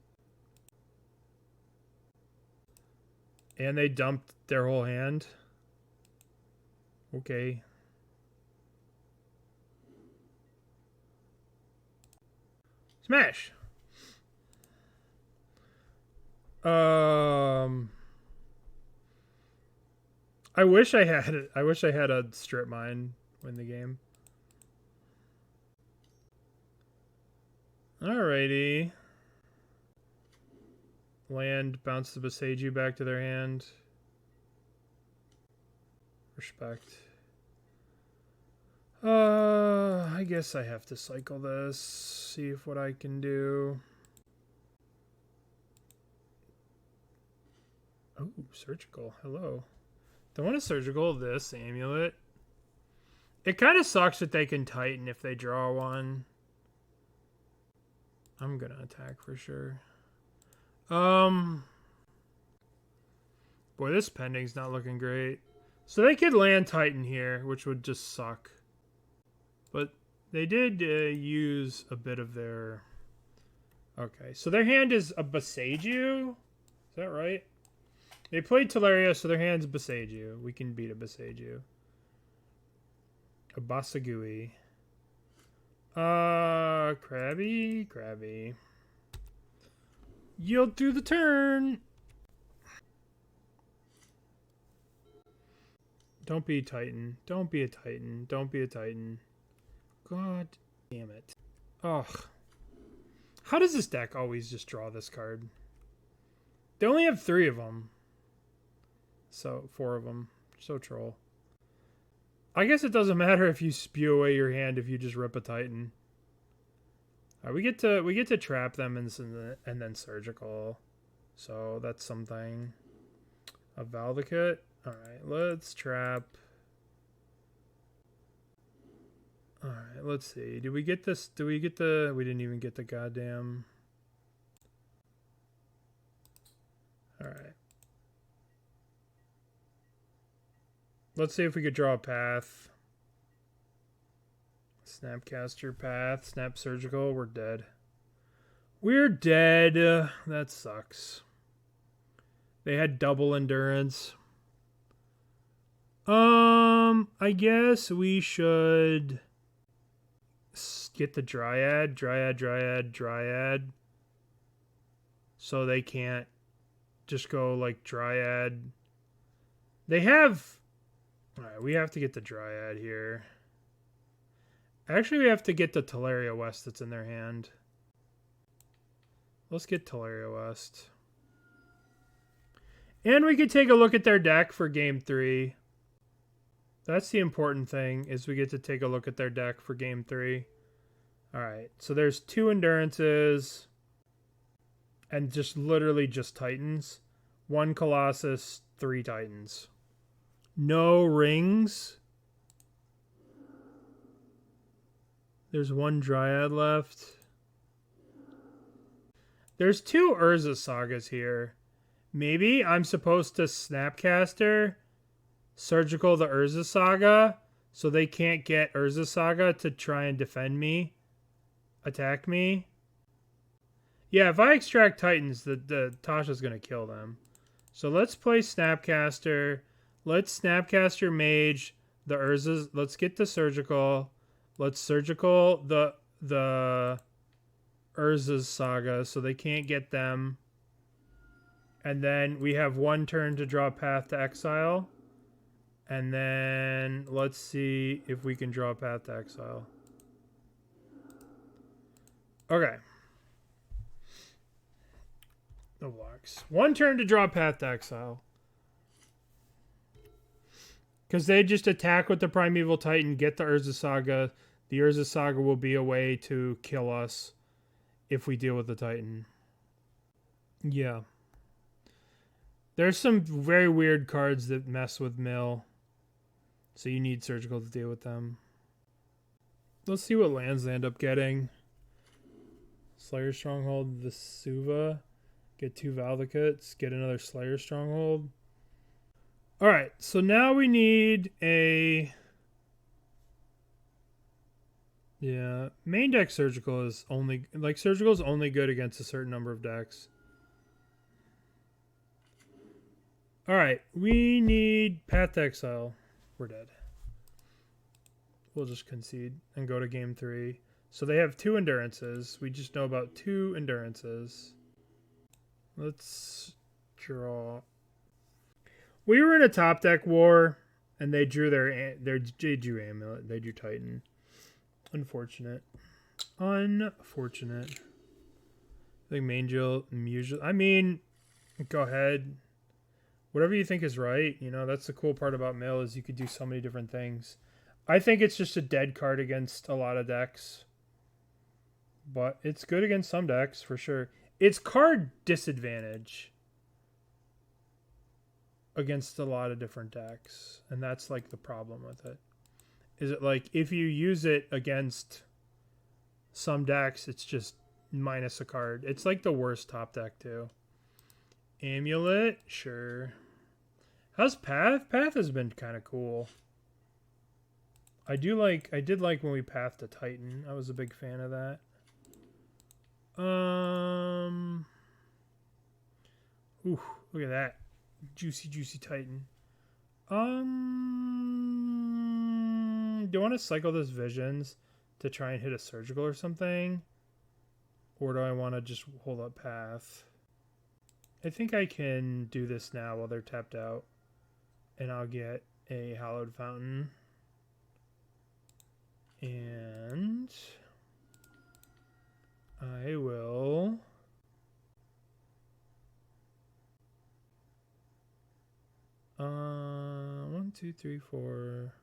And they dumped their whole hand. Okay. Smash. I wish I had a strip mine win the game. Alrighty. Land, bounce the Boseiju back to their hand. Respect. I guess I have to cycle this. See if what I can do. Oh, surgical. Hello. Don't want to surgical this amulet. It kind of sucks that they can Titan if they draw one. I'm gonna attack for sure. Boy, this pending's not looking great. So they could land Titan here, which would just suck. But they did use a bit of their... Okay, so their hand is a Boseiju. Is that right? They played Teleria, so their hand's Boseiju. We can beat a Boseiju. A Basagui. Crabby. Yield through the turn. Don't be a Titan. Don't be a Titan. Don't be a Titan. God damn it. Ugh. How does this deck always just draw this card? They only have 3 of them. So, 4 of them. So troll. I guess it doesn't matter if you spew away your hand if you just rip a Titan. All right, we get to trap them and then surgical. So that's something. A Valdicate. All right, let's trap. All right, let's see. Did we get this? Do we get the? We didn't even get the goddamn. All right. Let's see if we could draw a path. Snapcaster path. Snap surgical. We're dead. We're dead. That sucks. They had double endurance. I guess we should get the Dryad. So they can't just go like Dryad. They have... Alright, we have to get the Dryad here. Actually, we have to get the Teleria West that's in their hand. Let's get Teleria West. And we could take a look at their deck for Game 3. That's the important thing, is we get to take a look at their deck for Game 3. Alright, so there's 2 Endurances. And just literally just Titans. 1 Colossus, 3 Titans. No rings. There's 1 Dryad left. There's 2 Urza Sagas here. Maybe I'm supposed to Snapcaster Surgical the Urza Saga so they can't get Urza Saga to try and defend me. Attack me. Yeah, if I extract Titans, the Tasha's going to kill them. So let's play Snapcaster. Let's Snapcaster Mage the Urzas. Let's get the Surgical. Let's Surgical the Urza's Saga so they can't get them. And then we have 1 turn to draw Path to Exile. And then let's see if we can draw Path to Exile. Okay. No blocks. 1 turn to draw Path to Exile. Because they just attack with the Primeval Titan, get the Urza Saga. The Urza Saga will be a way to kill us if we deal with the Titan. Yeah. There's some very weird cards that mess with Mill. So you need Surgical to deal with them. Let's see what lands they end up getting. Slayer Stronghold, Vesuva. Get 2 Valdicates. Get another Slayer Stronghold. Alright, so now we need a... Yeah, main deck Surgical is only... Like, Surgical is only good against a certain number of decks. Alright, we need Path to Exile. We're dead. We'll just concede and go to Game 3. So they have 2 Endurances. We just know about 2 Endurances. Let's draw... We were in a top deck war, and they drew they drew Amulet. They drew Titan. Unfortunate. Unfortunate. I think Mangel, usually. I mean, go ahead. Whatever you think is right. You know, that's the cool part about Mill is you could do so many different things. I think it's just a dead card against a lot of decks. But it's good against some decks, for sure. It's card disadvantage against a lot of different decks. And that's like the problem with it. Is it like if you use it against some decks, it's just minus a card. It's like the worst top deck too. Amulet, sure. How's Path? Path has been kind of cool. I did like when we pathed a Titan. I was a big fan of that. Ooh, look at that. Juicy, juicy Titan. Do you want to cycle this Visions to try and hit a surgical or something? Or do I want to just hold up Path? I think I can do this now while they're tapped out. And I'll get a Hallowed Fountain. And I will... 1, 2, 3, 4.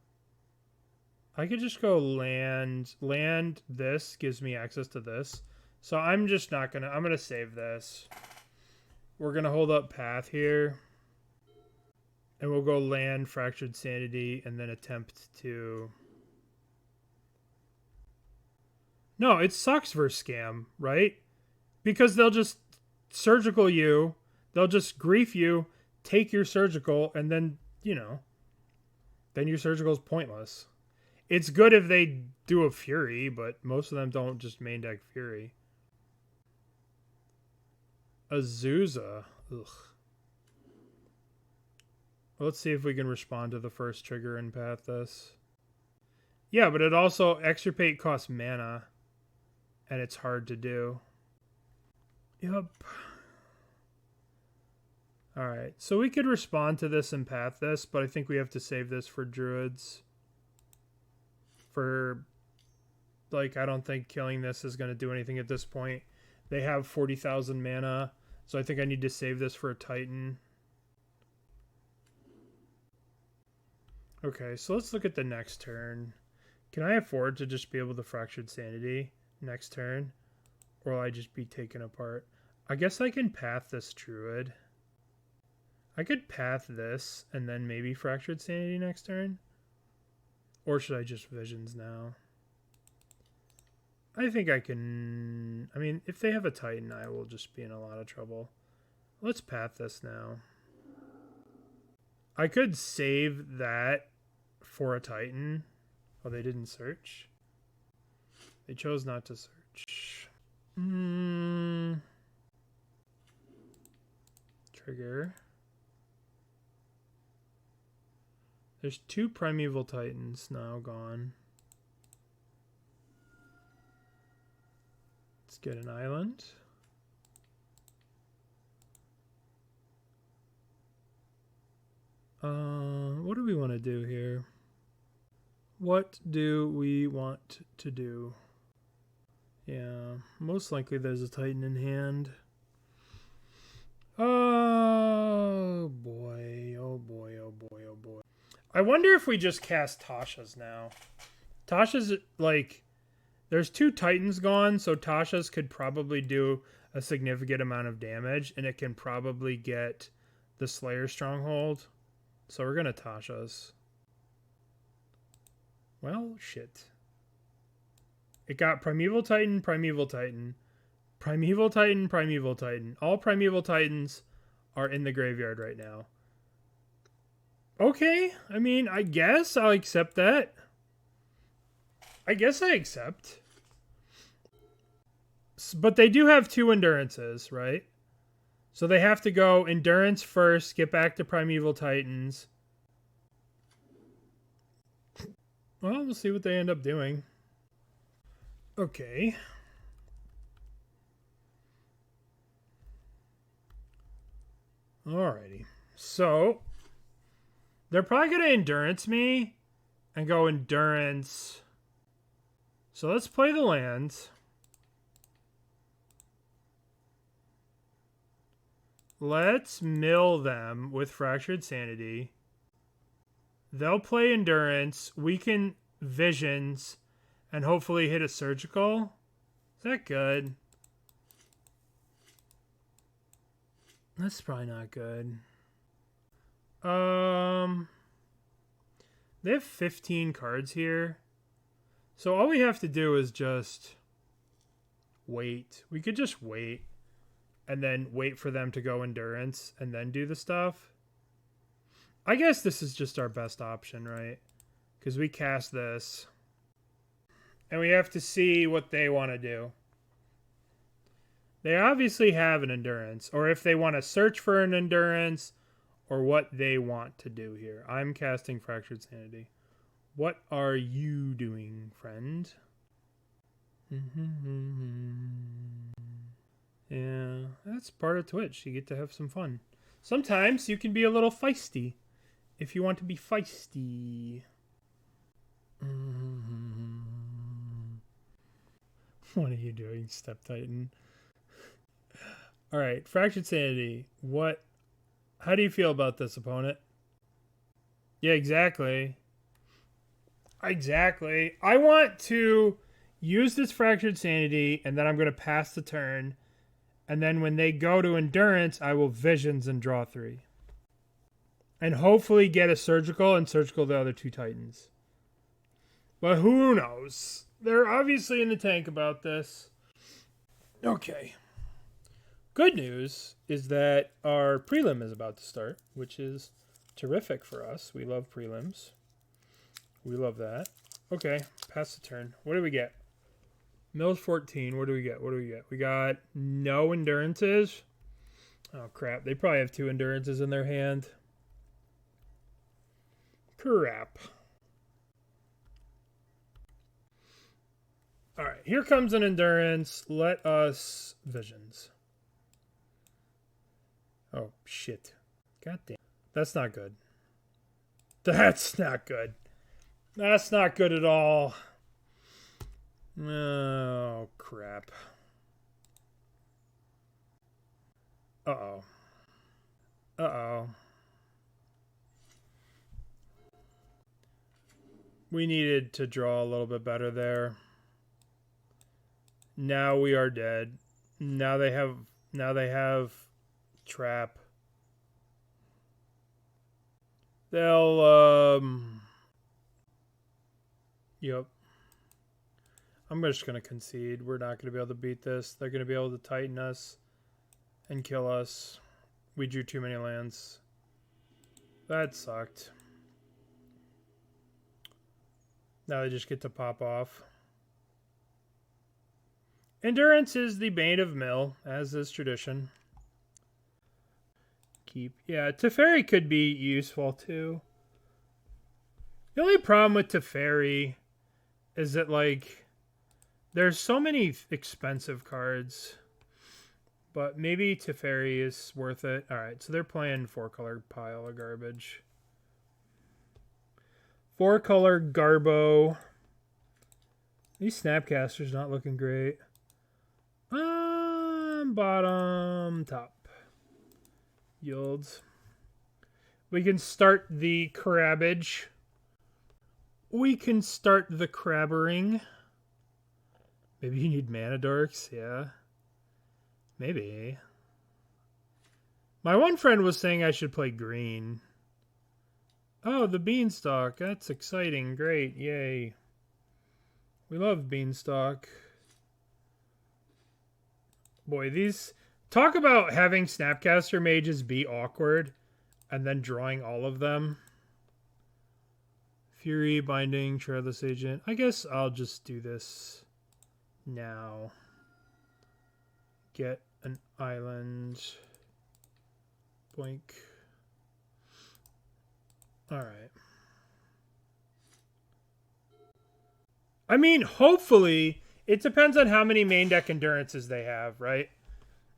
I could just go land. Land this gives me access to this. So I'm just not gonna... I'm gonna save this. We're gonna hold up Path here. And we'll go land Fractured Sanity and then attempt to... No, it sucks versus Scam, right? Because they'll just surgical you. They'll just grief you, take your surgical, and then, you know, then your surgical is pointless. It's good if they do a Fury, but most of them don't just main deck Fury. Azusa. Ugh. Let's see if we can respond to the first trigger and path this. Yeah, but it also extirpate costs mana. And it's hard to do. Yup. Alright, so we could respond to this and path this, but I think we have to save this for Druids. For, like, I don't think killing this is going to do anything at this point. They have 40,000 mana, so I think I need to save this for a Titan. Okay, so let's look at the next turn. Can I afford to just be able to Fractured Sanity next turn? Or will I just be taken apart? I guess I can path this Druid. I could path this and then maybe Fractured Sanity next turn. Or should I just Visions now? I think I can... I mean, if they have a Titan, I will just be in a lot of trouble. Let's path this now. I could save that for a Titan. Oh, they didn't search? They chose not to search. Trigger. There's 2 Primeval Titans now gone. Let's get an island. What do we want to do here? What do we want to do? Yeah, most likely there's a Titan in hand. Oh boy, oh boy, oh boy, oh boy. I wonder if we just cast Tasha's now. Tasha's, like, there's 2 Titans gone, so Tasha's could probably do a significant amount of damage, and it can probably get the Slayer Stronghold. So we're gonna Tasha's. Well, shit. It got Primeval Titan, Primeval Titan, Primeval Titan, Primeval Titan. All Primeval Titans are in the graveyard right now. Okay, I mean, I guess I'll accept that. I guess I accept. But they do have 2 Endurances, right? So they have to go Endurance first, get back to Primeval Titans. Well, we'll see what they end up doing. Okay. Alrighty. So, they're probably going to Endurance me and go Endurance. So let's play the lands. Let's mill them with Fractured Sanity. They'll play Endurance. We can Visions and hopefully hit a Surgical. Is that good? That's probably not good. They have 15 cards here. So all we have to do is just wait. We could just wait. And then wait for them to go Endurance and then do the stuff. I guess this is just our best option, right? Because we cast this. And we have to see what they want to do. They obviously have an endurance. Or if they want to search for an endurance. Or what they want to do here. I'm casting Fractured Sanity. What are you doing, friend? Yeah, that's part of Twitch. You get to have some fun. Sometimes you can be a little feisty. If you want to be feisty. What are you doing, Step Titan? Alright, Fractured Sanity. How do you feel about this, opponent? Yeah, exactly. Exactly. I want to use this Fractured Sanity, and then I'm going to pass the turn. And then when they go to Endurance, I will Visions and draw 3. And hopefully get a Surgical and Surgical the other 2 Titans. But who knows? They're obviously in the tank about this. Okay. Good news is that our prelim is about to start, which is terrific for us. We love prelims. We love that. Okay, pass the turn. What do we get? Mill's 14. What do we get? What do we get? We got no endurances. Oh, crap. They probably have 2 endurances in their hand. Crap. All right, here comes an endurance. Let us Visions. Oh, shit. God damn. That's not good. That's not good. That's not good at all. Oh, crap. Uh-oh. Uh-oh. We needed to draw a little bit better there. Now we are dead. Now they have trap. They'll yep. I'm just going to concede. We're not going to be able to beat this. They're going to be able to tighten us and kill us. We drew too many lands. That sucked. Now they just get to pop off. Endurance is the bane of Mill, as is tradition. Yeah, Teferi could be useful too. The only problem with Teferi is that, like, there's so many expensive cards. But maybe Teferi is worth it. Alright, so they're playing 4-color pile of garbage. 4-color Garbo. These Snapcasters not looking great. Bottom, top. Yields. We can start the crabbage. We can start the crabbering. Maybe you need mana dorks, yeah. Maybe. My one friend was saying I should play green. Oh, the Beanstalk. That's exciting. Great. Yay. We love Beanstalk. Boy, these... Talk about having Snapcaster Mages be awkward and then drawing all of them. Fury, Binding, Treadless Agent. I guess I'll just do this now. Get an island. Boink. Alright. I mean, hopefully, it depends on how many main deck endurances they have, right?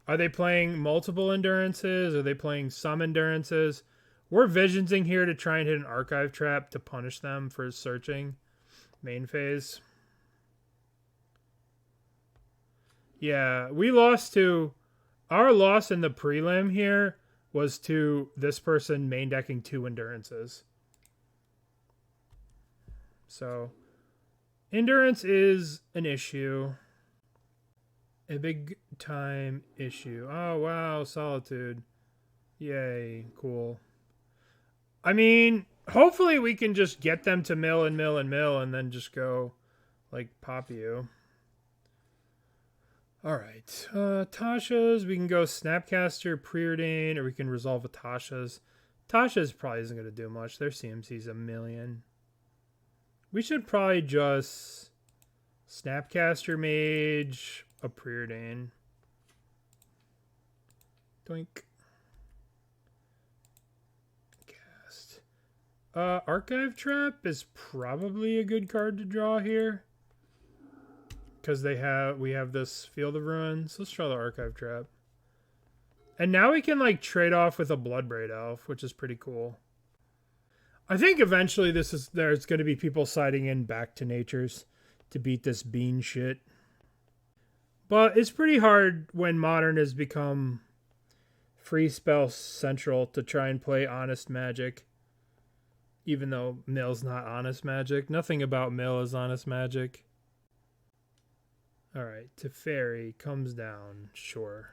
Are they playing multiple endurances? Are they playing some endurances? We're visionsing here to try and hit an archive trap to punish them for searching main phase. Yeah, we lost to... Our loss in the prelim here was to this person main decking 2 endurances. So, endurance is an issue. A big time issue. Oh, wow, Solitude. Yay, cool. I mean, hopefully we can just get them to mill and mill and mill and then just go, like, pop you. Alright, Tasha's. We can go Snapcaster, Preordain, or we can resolve with Tasha's. Tasha's probably isn't going to do much. Their CMC's a million. We should probably just Snapcaster Mage, a Preordain. Doink. Cast. Archive Trap is probably a good card to draw here. Because we have this Field of Ruins. Let's try the Archive Trap. And now we can like trade off with a Bloodbraid Elf, which is pretty cool. I think eventually there's going to be people siding in back to natures to beat this bean shit. But it's pretty hard when Modern has become free spell central to try and play Honest Magic. Even though Mill's not Honest Magic. Nothing about Mill is Honest Magic. Alright, Teferi comes down. Sure.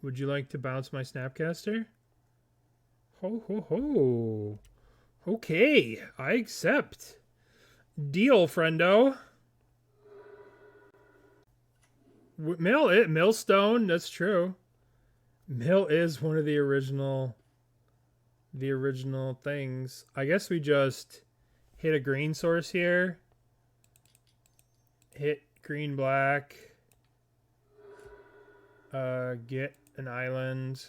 Would you like to bounce my Snapcaster? Ho ho ho. Okay, I accept. Deal, friendo. Millstone, that's true. Mill is one of the original things. I guess we just hit a green source here. Hit green black. Get an island.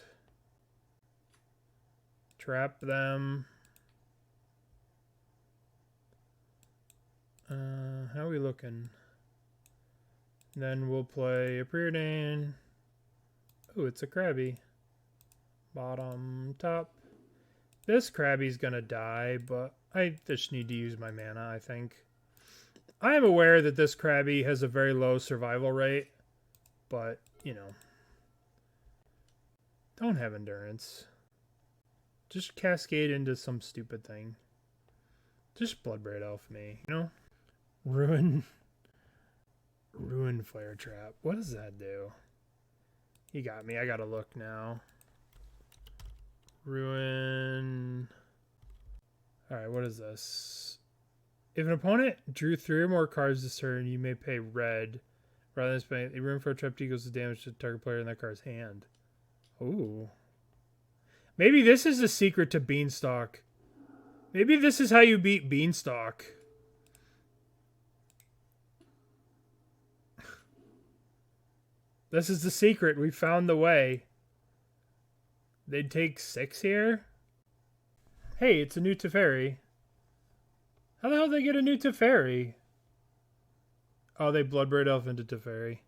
Trap them. How are we looking? Then we'll play a Preordain. Oh, it's a Krabby. Bottom, top. This Krabby's gonna die, but I just need to use my mana, I think. I am aware that this Krabby has a very low survival rate, but, you know. Don't have endurance. Just cascade into some stupid thing. Just Bloodbraid Elf me, you know? Ruin Flare Trap. What does that do? He got me. I gotta look now. Ruin. Alright, what is this? If an opponent drew 3 or more cards this turn, you may pay red. Rather than spending a Ruin Flare Trap equals the damage to the target player in that card's hand. Ooh. Maybe this is the secret to Beanstalk. Maybe this is how you beat Beanstalk. This is the secret. We found the way. They'd take 6 here? Hey, it's a new Teferi. How the hell did they get a new Teferi? Oh, they Bloodbraid Elf into Teferi.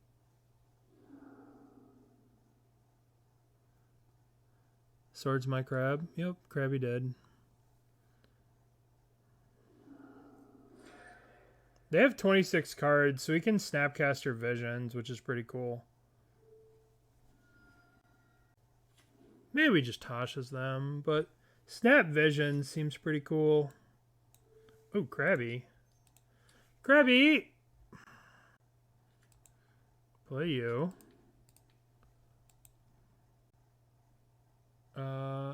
Swords my crab. Yep, Krabby dead. They have 26 cards, so we can Snapcaster Visions, which is pretty cool. Maybe we just Tasha's them, but Snap Vision seems pretty cool. Oh, Krabby. Krabby! Play you.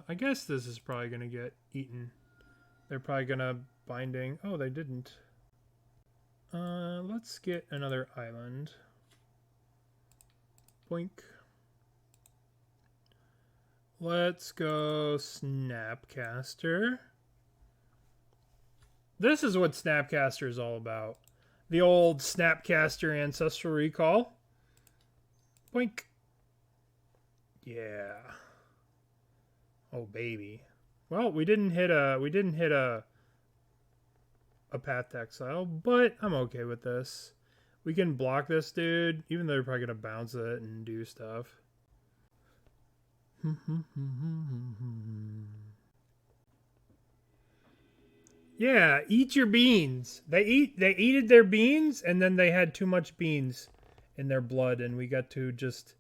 I guess this is probably going to get eaten. They're probably going to binding. Oh, they didn't. Let's get another island. Boink. Let's go Snapcaster. This is what Snapcaster is all about. The old Snapcaster Ancestral Recall. Boink. Yeah. Oh baby. Well, we didn't hit a Path to Exile, but I'm okay with this. We can block this dude, even though they're probably gonna bounce it and do stuff. Yeah, eat your beans. They eated their beans, and then they had too much beans in their blood, and we got to just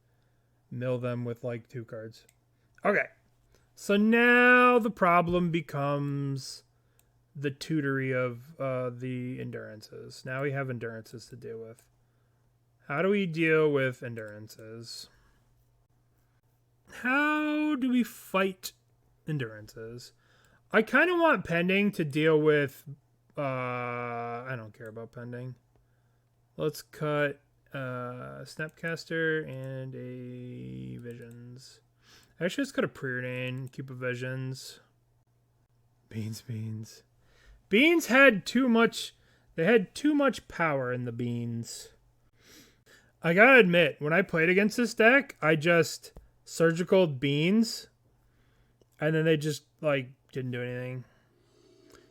mill them with like 2 cards. Okay. So now the problem becomes the tutory of the endurances. Now we have endurances to deal with. How do we deal with endurances? How do we fight endurances? I kind of want pending to deal with... I don't care about pending. Let's cut Snapcaster and a Visions. Actually, it's got a Preordain, Keep of Visions. Beans. Beans had too much. They had too much power in the beans. I gotta admit, when I played against this deck, I just surgicaled beans, and then they just like didn't do anything.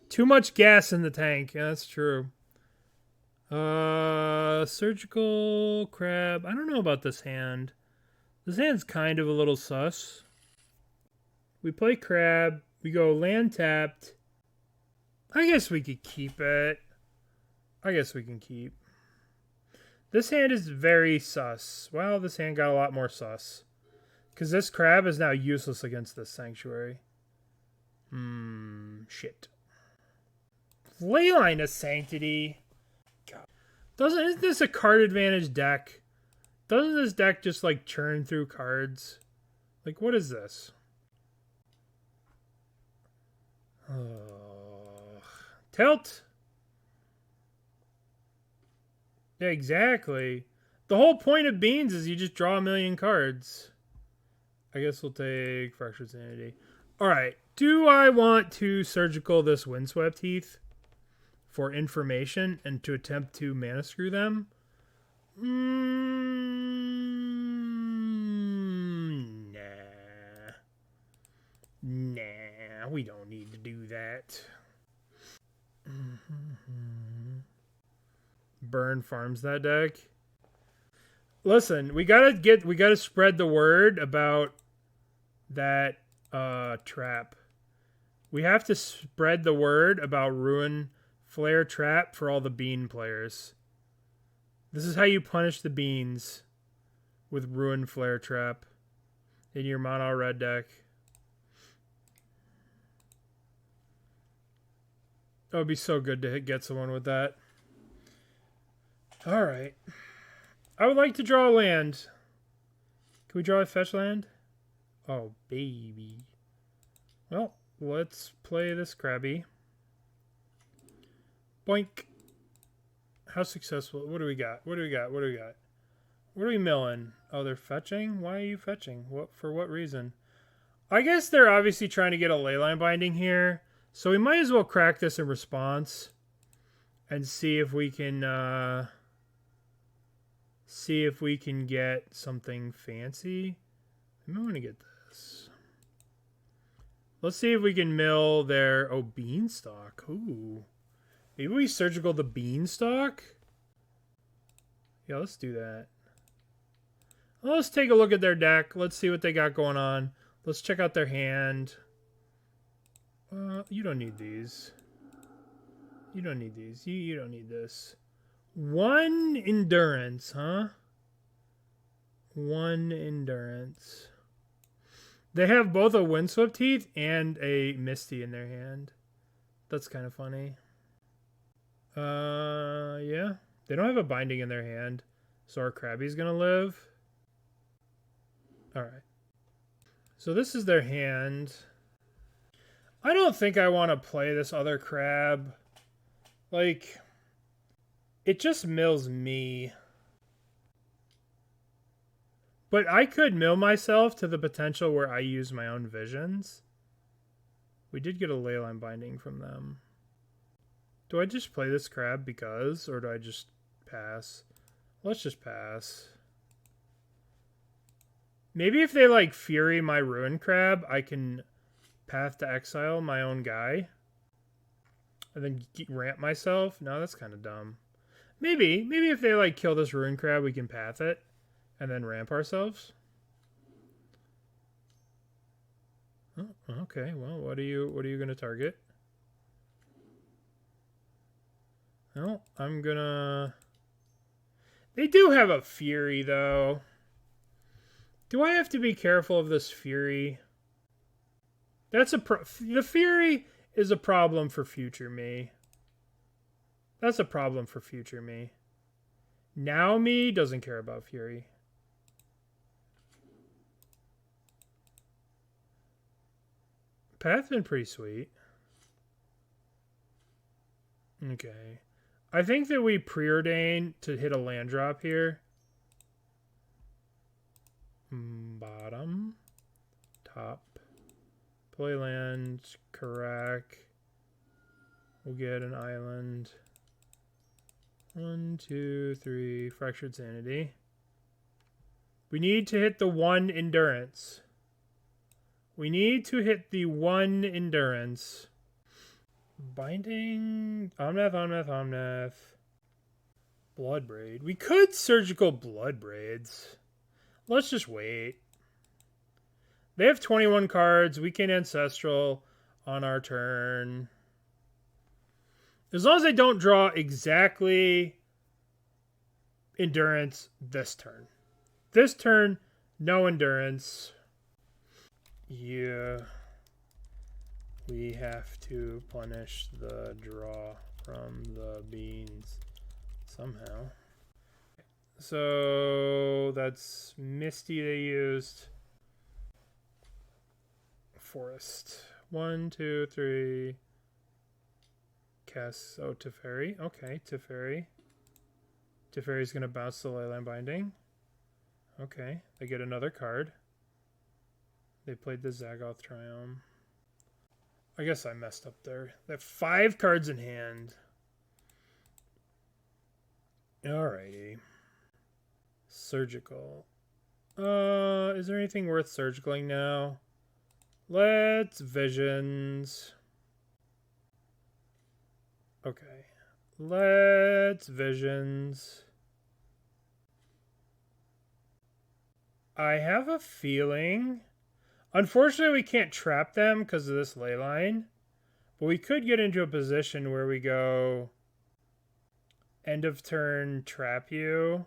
Too much gas in the tank. Yeah, that's true. Surgical crab. I don't know about this hand. This hand's kind of a little sus. We play crab. We go land tapped. I guess we could keep it. I guess we can keep. This hand is very sus. Well, this hand got a lot more sus. Because this crab is now useless against this sanctuary. Shit. Leyline of Sanctity. God. Isn't this a card advantage deck? Doesn't this deck just like churn through cards? Like, what is this? Tilt. Yeah, exactly. The whole point of beans is you just draw a million cards. I guess we'll take Fractured Sanity. Alright. Do I want to surgical this Windswept Heath for information and to attempt to mana screw them? Nah, we don't need to do that. Burn farms that deck. Listen, we gotta spread the word about that trap. We have to spread the word about Ruin Flare Trap for all the bean players. This is how you punish the beans with Ruin Flare Trap in your mono red deck. It would be so good to get someone with that. Alright. I would like to draw a land. Can we draw a fetch land? Oh, baby. Well, let's play this Krabby. Boink. How successful? What do we got? What do we got? What are we milling? Oh, they're fetching? Why are you fetching? For what reason? I guess they're obviously trying to get a leyline binding here. So we might as well crack this in response and see if we can get something fancy. I'm going to get this. Let's see if we can mill their beanstalk. Ooh. Maybe we surgical the beanstalk? Yeah, let's do that. Well, let's take a look at their deck. Let's see what they got going on. Let's check out their hand. You don't need these. You don't need these. You don't need this. 1 endurance, huh? 1 endurance. They have both a Windswept Heath and a Misty in their hand. That's kind of funny. Yeah. They don't have a binding in their hand. So our Krabby's gonna live. Alright. So this is their hand. I don't think I want to play this other crab. Like, it just mills me. But I could mill myself to the potential where I use my own visions. We did get a leyline binding from them. Do I just play this crab because, or do I just pass? Let's just pass. Maybe if they like Fury my Ruin Crab, I can Path to Exile my own guy. And then ramp myself. No, that's kind of dumb. Maybe if they like kill this Ruin Crab, we can path it. And then ramp ourselves. Oh, okay, well, what are you gonna target? Well, I'm gonna... They do have a Fury, though. Do I have to be careful of this Fury? The Fury is a problem for future me. That's a problem for future me. Now me doesn't care about Fury. Path's been pretty sweet. Okay. I think that we preordain to hit a land drop here. Bottom. top. Play land, Karak. We'll get an island. 1, 2, 3. Fractured Sanity. We need to hit the 1 endurance. We need to hit the 1 endurance. Binding. Omnath. Bloodbraid. We could surgical Bloodbraids. Let's just wait. They have 21 cards. We can Ancestral on our turn. As long as they don't draw exactly Endurance this turn. This turn, no Endurance. Yeah. We have to punish the draw from the beans somehow. So that's Misty they used. Forest. 1, 2, 3. Cast. Oh, Teferi. Okay, Teferi. Teferi's going to bounce the Leyline Binding. Okay, they get another card. They played the Zagoth Triumph. I guess I messed up there. They have 5 cards in hand. Alrighty. Surgical. Is there anything worth surgicaling now? Let's Visions. Okay. Let's Visions. I have a feeling. Unfortunately, we can't trap them because of this ley line. But we could get into a position where we go end of turn, trap you.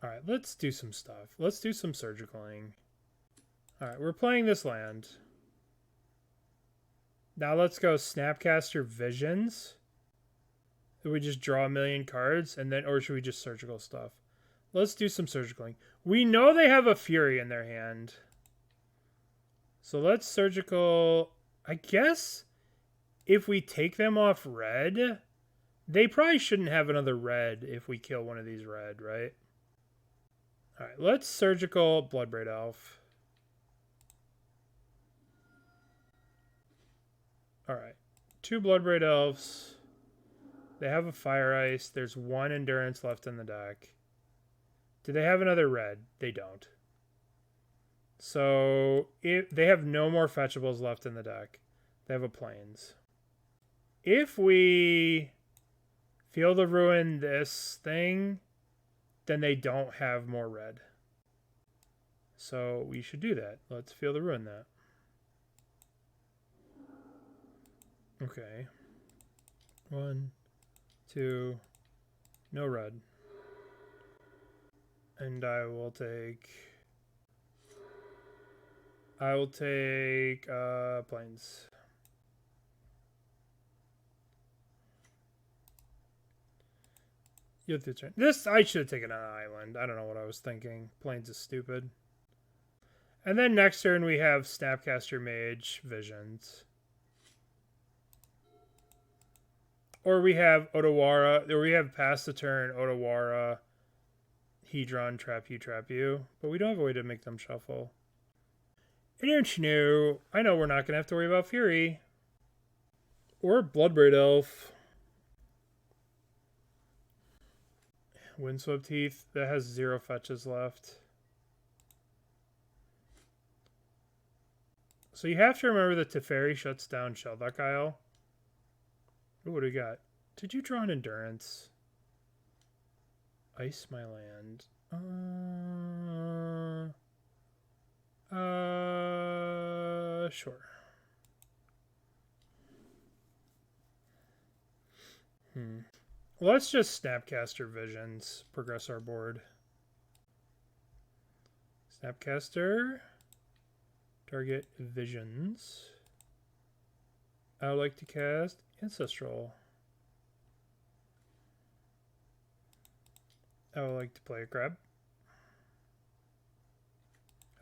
Alright, let's do some stuff. Let's do some surgicaling. Alright, we're playing this land. Now let's go Snapcaster Visions. Do we just draw a million cards? And then, or should we just surgical stuff? Let's do some surgicaling. We know they have a Fury in their hand. So let's surgical. I guess if we take them off red, they probably shouldn't have another red if we kill one of these red, right? Alright, let's surgical Bloodbraid Elf. Alright, 2 Bloodbraid Elves. They have a Fire Ice. There's 1 Endurance left in the deck. Do they have another red? They don't. So if they have no more fetchables left in the deck. They have a Plains. If we Feel the Ruin this thing, then they don't have more red. So we should do that. Let's Feel the Ruin that. Okay. 1, 2, no red. And I will take Plains. You have to turn. This I should have taken an island. I don't know what I was thinking. Plains is stupid. And then next turn we have Snapcaster Mage Visions. Or we have Otawara, or we have past the turn Otawara, Hedron, trap you. But we don't have a way to make them shuffle. And don't you know, I know we're not going to have to worry about Fury. Or Bloodbraid Elf. Windswept Heath, that has 0 fetches left. So you have to remember that Teferi shuts down Shelldock Isle. Ooh, what do we got? Did you draw an Endurance? Ice my land. Sure. Let's just Snapcaster Visions. Progress our board. Snapcaster. Target Visions. I would like to cast Ancestral. I would like to play a crab.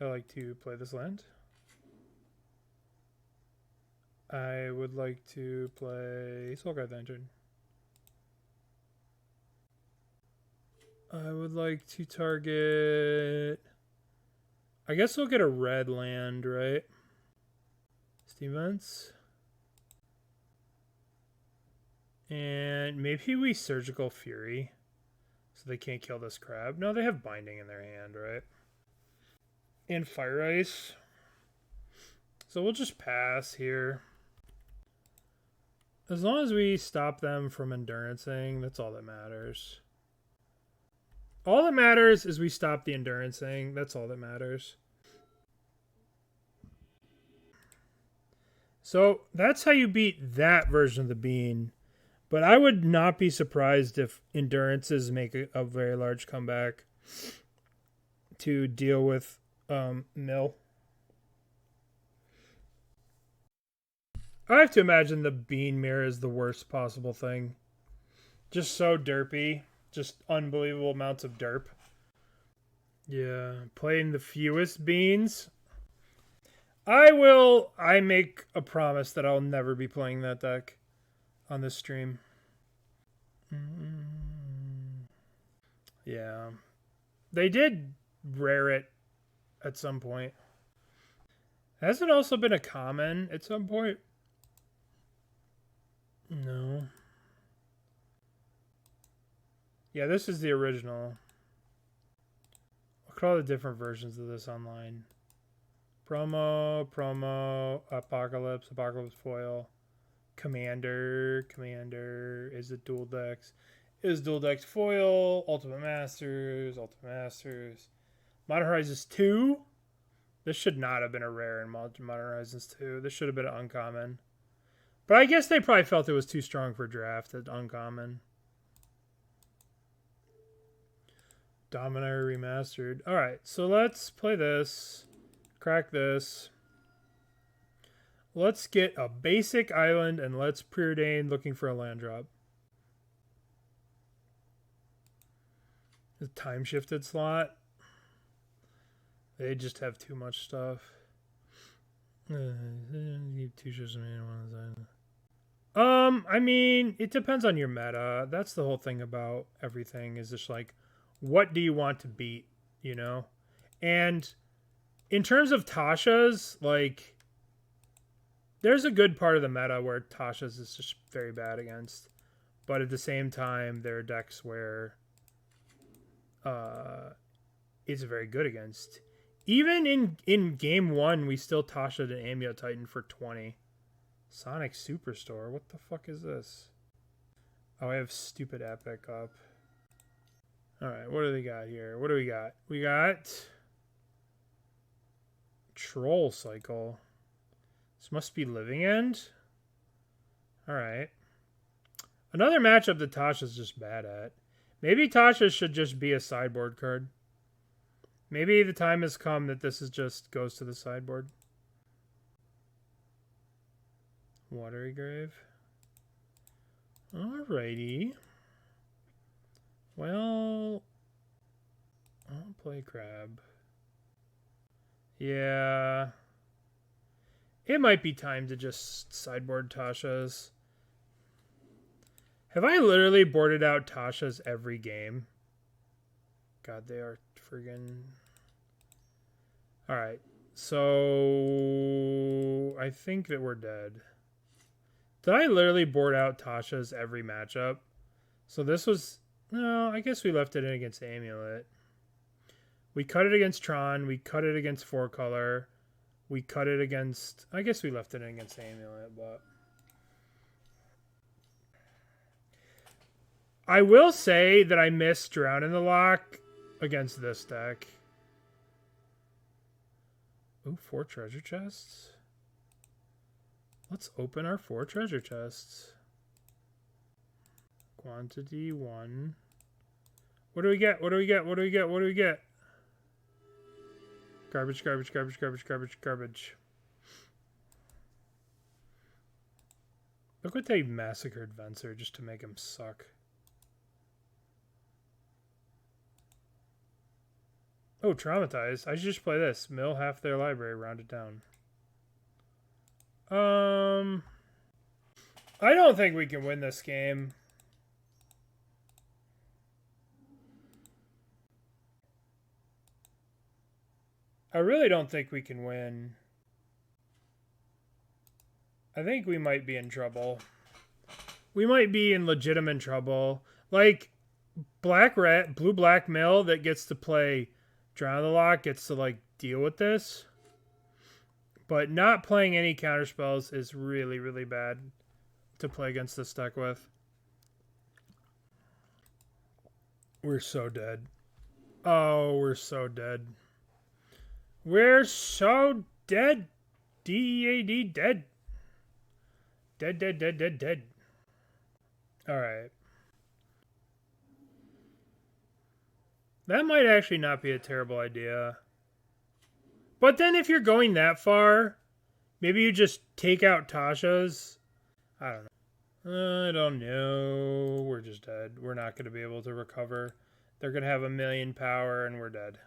I would like to play this land. I would like to play Soulguide Lantern. I would like to target I guess we'll get a red land, right? Steam Vents. And maybe we Surgical Fury. So they can't kill this crab. No, they have Binding in their hand, right? And Fire Ice. So we'll just pass here. As long as we stop them from Endurancing, that's all that matters. All that matters is we stop the Endurancing. That's all that matters. So that's how you beat that version of the bean. But I would not be surprised if Endurances make a very large comeback to deal with Mill. I have to imagine the bean mirror is the worst possible thing. Just so derpy. Just unbelievable amounts of derp. Yeah, playing the fewest beans. I make a promise that I'll never be playing that deck on this stream. Yeah. They did rare it at some point. Hasn't it also been a common at some point? No. Yeah, this is the original. Look at all the different versions of this online. Promo, Apocalypse Foil, Commander, is it dual decks? Is dual decks foil, Ultimate Masters, Modern Horizons 2. This should not have been a rare in Modern Horizons 2. This should have been an uncommon. But I guess they probably felt it was too strong for draft at uncommon. Dominator Remastered. Alright, so let's play this. Crack this. Let's get a basic island and let's Preordain looking for a land drop. The time shifted slot. They just have too much stuff. I mean, it depends on your meta. That's the whole thing about everything, is just like, what do you want to beat, you know? And in terms of Tasha's, like, there's a good part of the meta where Tasha's is just very bad against. But at the same time, there are decks where it's very good against. Even in game 1, we still Tasha'd an Amio Titan for 20. Sonic Superstore? What the fuck is this? Oh, I have stupid Epic up. Alright, what do they got here? What do we got? We got Troll Cycle. This must be Living End? Alright. Another matchup that Tasha's just bad at. Maybe Tasha should just be a sideboard card. Maybe the time has come that this is just goes to the sideboard. Watery Grave. Alrighty. Well, I'll play Crab. Yeah. It might be time to just sideboard Tasha's. Have I literally boarded out Tasha's every game? God, they are friggin'... Alright, so I think that we're dead. Did I literally board out Tasha's every matchup? So this was... No, I guess we left it in against Amulet. We cut it against Tron. We cut it against 4-color. We cut it against... I guess we left it in against Amulet, but... I will say that I missed Drown in the Lock against this deck. Ooh, 4 treasure chests. Let's open our 4 treasure chests. Quantity 1. What do we get? What do we get? What do we get? What do we get? Garbage, garbage, garbage, garbage, garbage, garbage. Look what they massacred Venser just to make him suck. Oh, Traumatized. I should just play this. Mill half their library, round it down. I don't think we can win this game. I really don't think we can win. I think we might be in trouble. We might be in legitimate trouble. Like, blue-black mill that gets to play Drown the Lock gets to, like, deal with this. But not playing any counterspells is really, really bad to play against this deck with. We're so dead. Oh, we're so dead. We're so dead. D-E-A-D, dead. Dead, dead, dead, dead, dead. Alright. That might actually not be a terrible idea. But then if you're going that far, maybe you just take out Tasha's. I don't know. I don't know. We're just dead. We're not going to be able to recover. They're going to have 1,000,000 power and we're dead.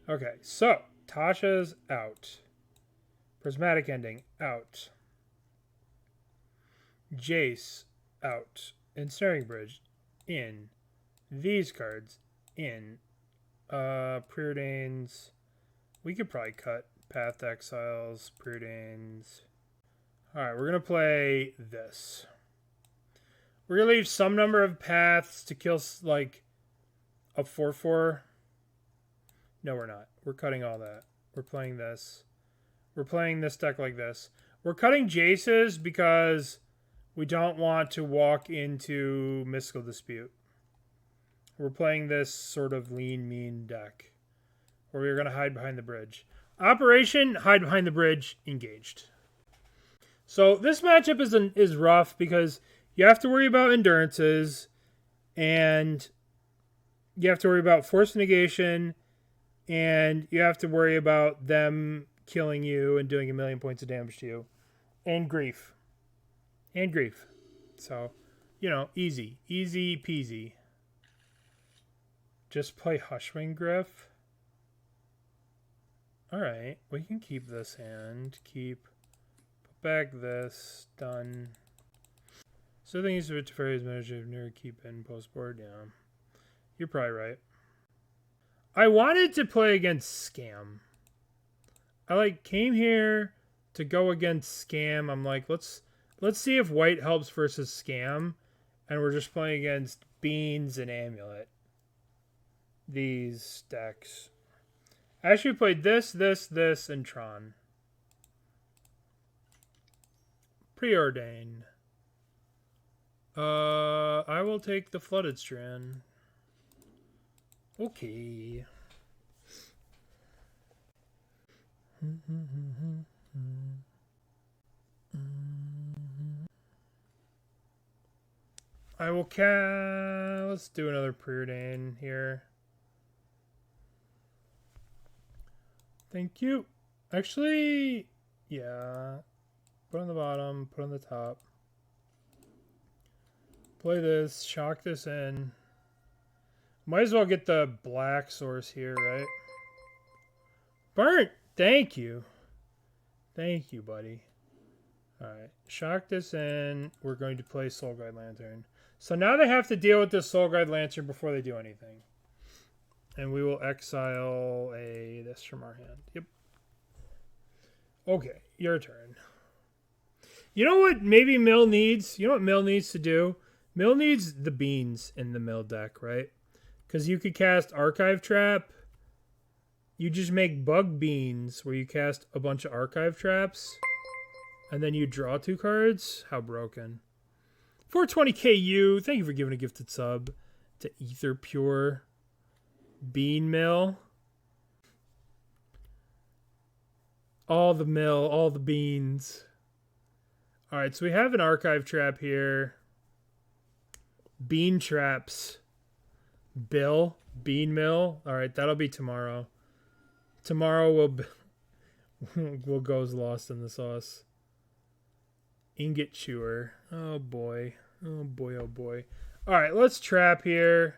Okay, so Tasha's out. Prismatic Ending, out. Jace, out. Ensnaring Bridge, in. These cards, in. Preordains. We could probably cut Path to Exiles, Preordains. Alright, we're going to play this. We're going to leave some number of paths to kill, like, a 4/4. No, we're not. We're cutting all that. We're playing this. We're playing this deck like this. We're cutting Jace's because we don't want to walk into Mystical Dispute. We're playing this sort of lean, mean deck where we're going to hide behind the bridge. Operation, hide behind the bridge, engaged. So this matchup is rough because you have to worry about endurances and you have to worry about force negation and you have to worry about them killing you and doing 1,000,000 points of damage to you. And grief. And grief. So, you know, easy. Easy peasy. Just play Hushwing Griff. Alright, we can keep this hand. Put back this. Done. So things to Teferi's manager near keep in post board. Yeah. You're probably right. I wanted to play against Scam. I came here to go against Scam. I'm like, let's see if white helps versus Scam. And we're just playing against Beans and Amulet. These decks. I actually played this, and Tron. Preordain. I will take the Flooded Strand. Okay. I will let's do another Preordain here. Thank you. Actually, yeah. Put on the bottom, put on the top. Play this, shock this in. Might as well get the black source here, right? Burnt! Thank you. Thank you, buddy. Alright, shock this in. We're going to play Soul Guide Lantern. So now they have to deal with this Soul Guide Lantern before they do anything. And we will exile this from our hand. Yep. Okay, your turn. You know what maybe Mill needs? You know what Mill needs to do? Mill needs the beans in the Mill deck, right? Because you could cast Archive Trap. You just make Bug Beans where you cast a bunch of Archive Traps. And then you draw 2 cards. How broken. 420KU. Thank you for giving a gifted sub to Ether Pure. Bean Mill. All the mill, all the beans. Alright, so we have an Archive Trap here. Bean Traps. Bill. Bean Mill. Alright, that'll be tomorrow. Tomorrow we'll go as lost in the sauce. Ingot Chewer. Oh boy. Oh boy, oh boy. Alright, let's trap here.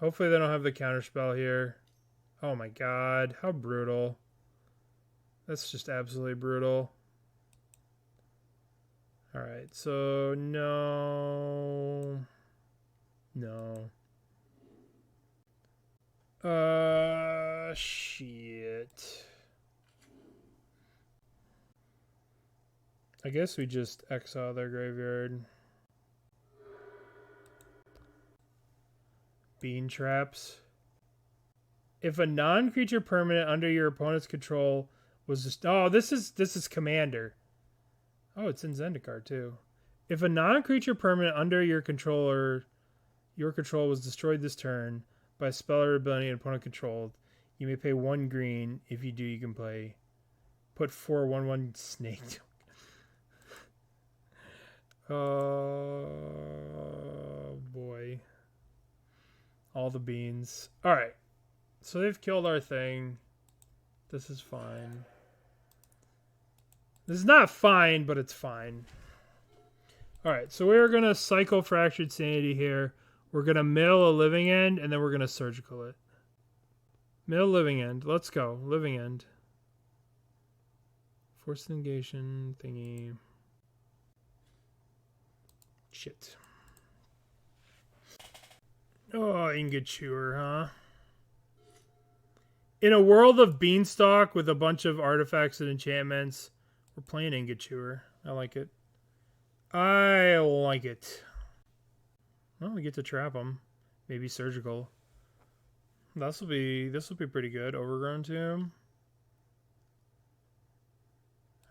Hopefully they don't have the counterspell here. Oh my god, how brutal. That's just absolutely brutal. Alright, so no. No. shit. I guess we just exile their graveyard. Bean traps. If a non-creature permanent under your opponent's control was just... Oh, this is Commander. Oh, it's in Zendikar too. If a non-creature permanent under your control was destroyed this turn by a spell or ability an opponent controlled, you may pay 1 green. If you do, you can put 4 1/1 snake. Oh boy. All the beans. Alright. So they've killed our thing. This is fine. This is not fine, but it's fine. Alright, so we're going to cycle Fractured Sanity here. We're going to mill a Living End, and then we're going to surgical it. Mill Living End. Let's go. Living End. Forced negation thingy. Shit. Oh, Ingot Chewer, huh? In a world of Beanstalk with a bunch of artifacts and enchantments, we're playing Ingot Chewer. I like it. I like it. Well, we get to trap them. Maybe surgical. This will be pretty good. Overgrown Tomb.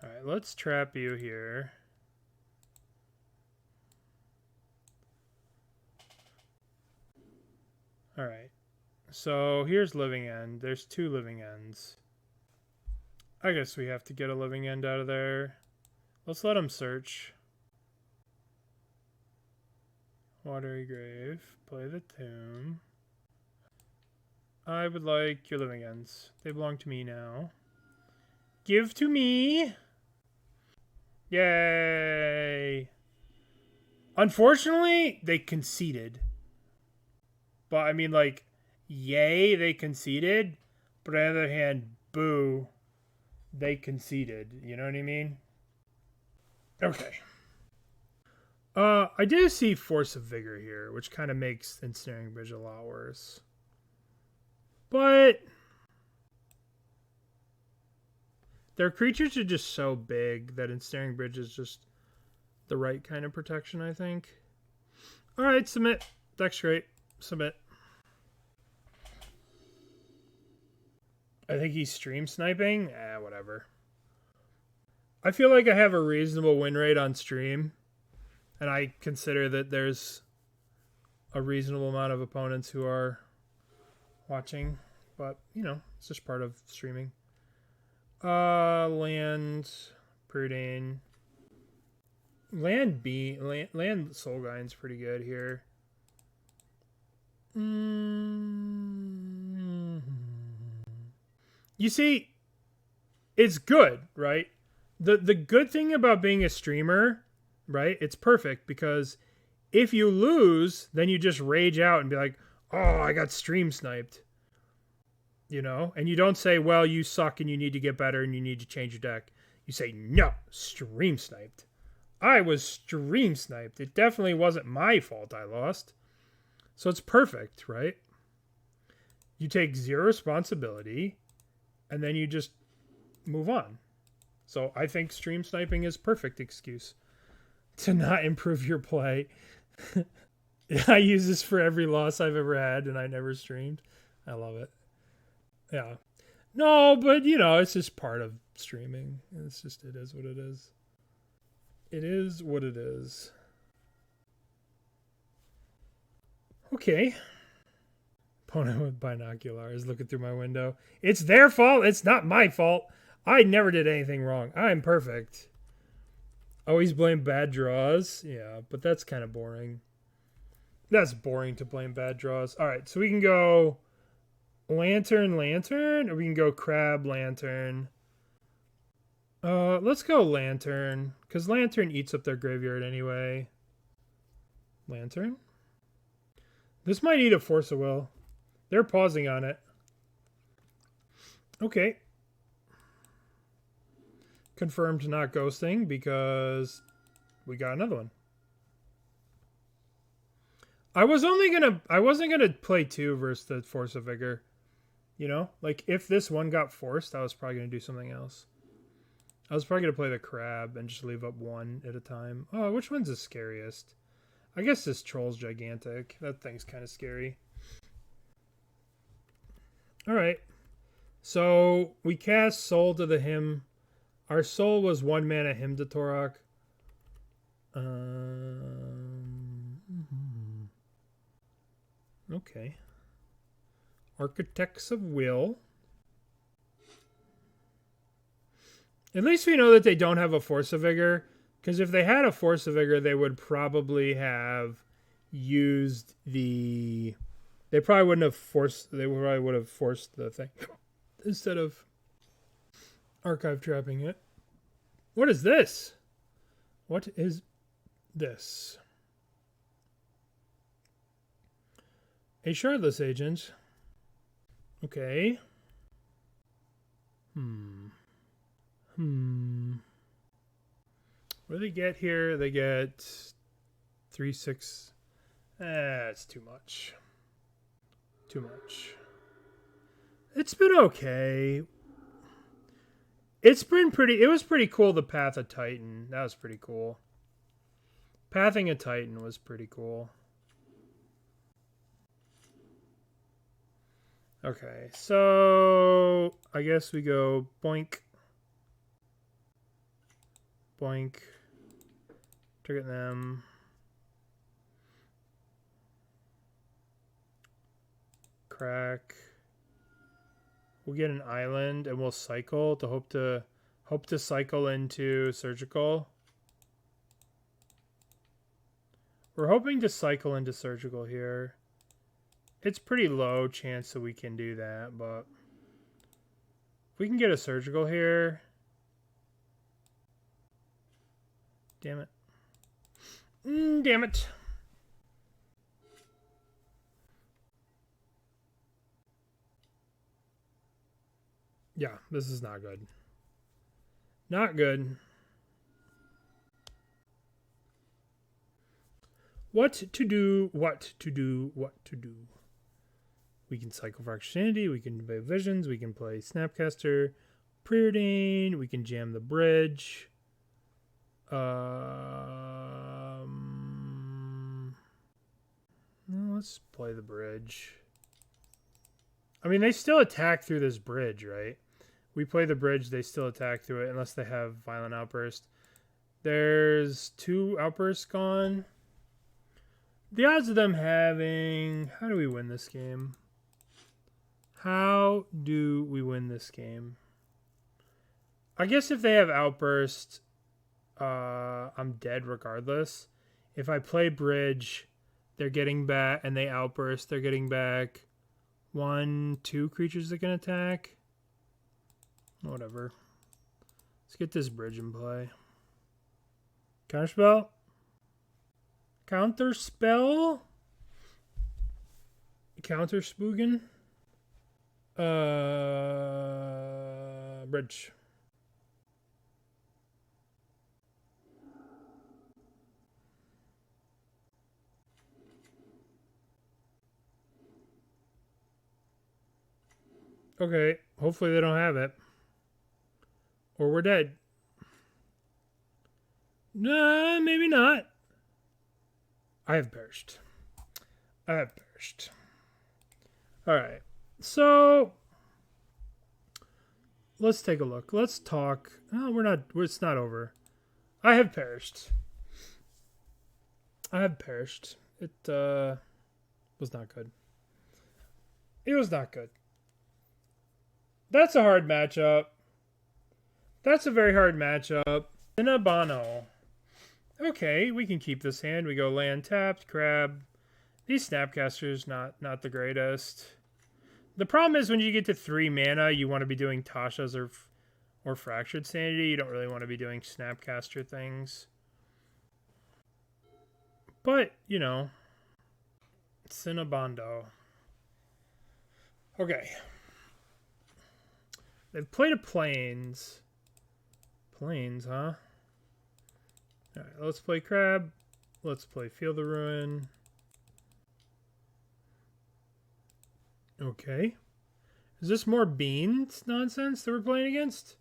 Alright, let's trap you here. Alright. So here's Living End. There's 2 Living Ends. I guess we have to get a Living End out of there. Let's let him search. Watery Grave. Play the tomb. I would like your Living Ends. They belong to me now. Give to me! Yay! Unfortunately, they conceded. But, I mean, like, yay, they conceded. But on the other hand, boo, they conceded. You know what I mean? Okay. I do see Force of Vigor here, which kind of makes Ensnaring Bridge a lot worse. But their creatures are just so big that Ensnaring Bridge is just the right kind of protection, I think. Alright, submit. Deck's great. Submit. I think he's stream sniping. Whatever. I feel like I have a reasonable win rate on stream. And I consider that there's a reasonable amount of opponents who are watching. But, you know, it's just part of streaming. Land Preordain. Land Soulgind's pretty good here. You see, it's good, right? The good thing about being a streamer, right? It's perfect because if you lose, then you just rage out and be like, "Oh, I got stream sniped." You know? And you don't say, "Well, you suck and you need to get better and you need to change your deck." You say, "No, stream sniped. I was stream sniped. It definitely wasn't my fault I lost." So it's perfect, right? You take 0 responsibility and then you just move on. So I think stream sniping is perfect excuse to not improve your play. I use this for every loss I've ever had and I never streamed. I love it. Yeah. No, but you know, it's just part of streaming. It's just, it is what it is. It is what it is. Okay. Opponent with binoculars looking through my window. It's their fault. It's not my fault. I never did anything wrong. I'm perfect. Always blame bad draws. Yeah, but that's kind of boring. That's boring to blame bad draws. All right, so we can go Lantern, or we can go Crab, Lantern. Let's go Lantern, because Lantern eats up their graveyard anyway. Lantern? This might eat a Force of Will. They're pausing on it. Okay. Confirmed not ghosting because we got another one. I wasn't gonna play 2 versus the Force of Vigor. You know? Like, if this one got forced, I was probably going to do something else. I was probably going to play the crab and just leave up one at a time. Oh, which one's the scariest? I guess this troll's gigantic. That thing's kind of scary. Alright. So, we cast Soul to the Hymn. Our soul was 1 mana Hymn to Torok. Okay. Architects of Will. At least we know that they don't have a Force of Vigor. Because if they had a Force of Vigor, they would probably have used the... They probably wouldn't have forced... They probably would have forced the thing. Instead of archive trapping it. What is this? What is this? A Shardless Agent. Okay. What do they get here? They get 3/6. That's too much. Too much. It's been okay. It's been pretty... It was pretty cool, the Path of Titan. That was pretty cool. Pathing a Titan was pretty cool. Okay, so... I guess we go boink. Boink. Target them. Crack. We'll get an island and we'll cycle to hope to cycle into surgical. We're hoping to cycle into surgical here. It's pretty low chance that we can do that, but if we can get a surgical here. Damn it. Damn it. Yeah, this is not good. Not good. What to do, what to do, what to do. We can cycle Fractured Sanity, we can play Visions, we can play Snapcaster, Preordain, we can jam the bridge. Let's play the bridge. I mean, they still attack through this bridge, right? We play the bridge, they still attack through it unless they have Violent Outburst. There's 2 outbursts gone. The odds of them having... How do we win this game? How do we win this game? I guess if they have outburst, I'm dead regardless. If I play bridge, they're getting back, and they outburst, they're getting back 1, 2 creatures that can attack. Whatever. Let's get this bridge in play. Counterspell? Counterspell? Counterspoogen? Bridge. Okay, hopefully they don't have it. Or we're dead. Nah, maybe not. I have perished. I have perished. Alright, so... Let's take a look. Let's talk. Oh, we're not... It's not over. I have perished. I have perished. It was not good. It was not good. That's a hard matchup. That's a very hard matchup. Cinnabano. Okay, we can keep this hand. We go land tapped, crab. These Snapcasters, not the greatest. The problem is when you get to 3 mana, you want to be doing Tasha's or Fractured Sanity. You don't really want to be doing Snapcaster things. But, you know, Cinnabando. Okay. They've played a Plains. Plains, huh? Alright, let's play Crab. Let's play Feel the Ruin. Okay. Is this more beans nonsense that we're playing against?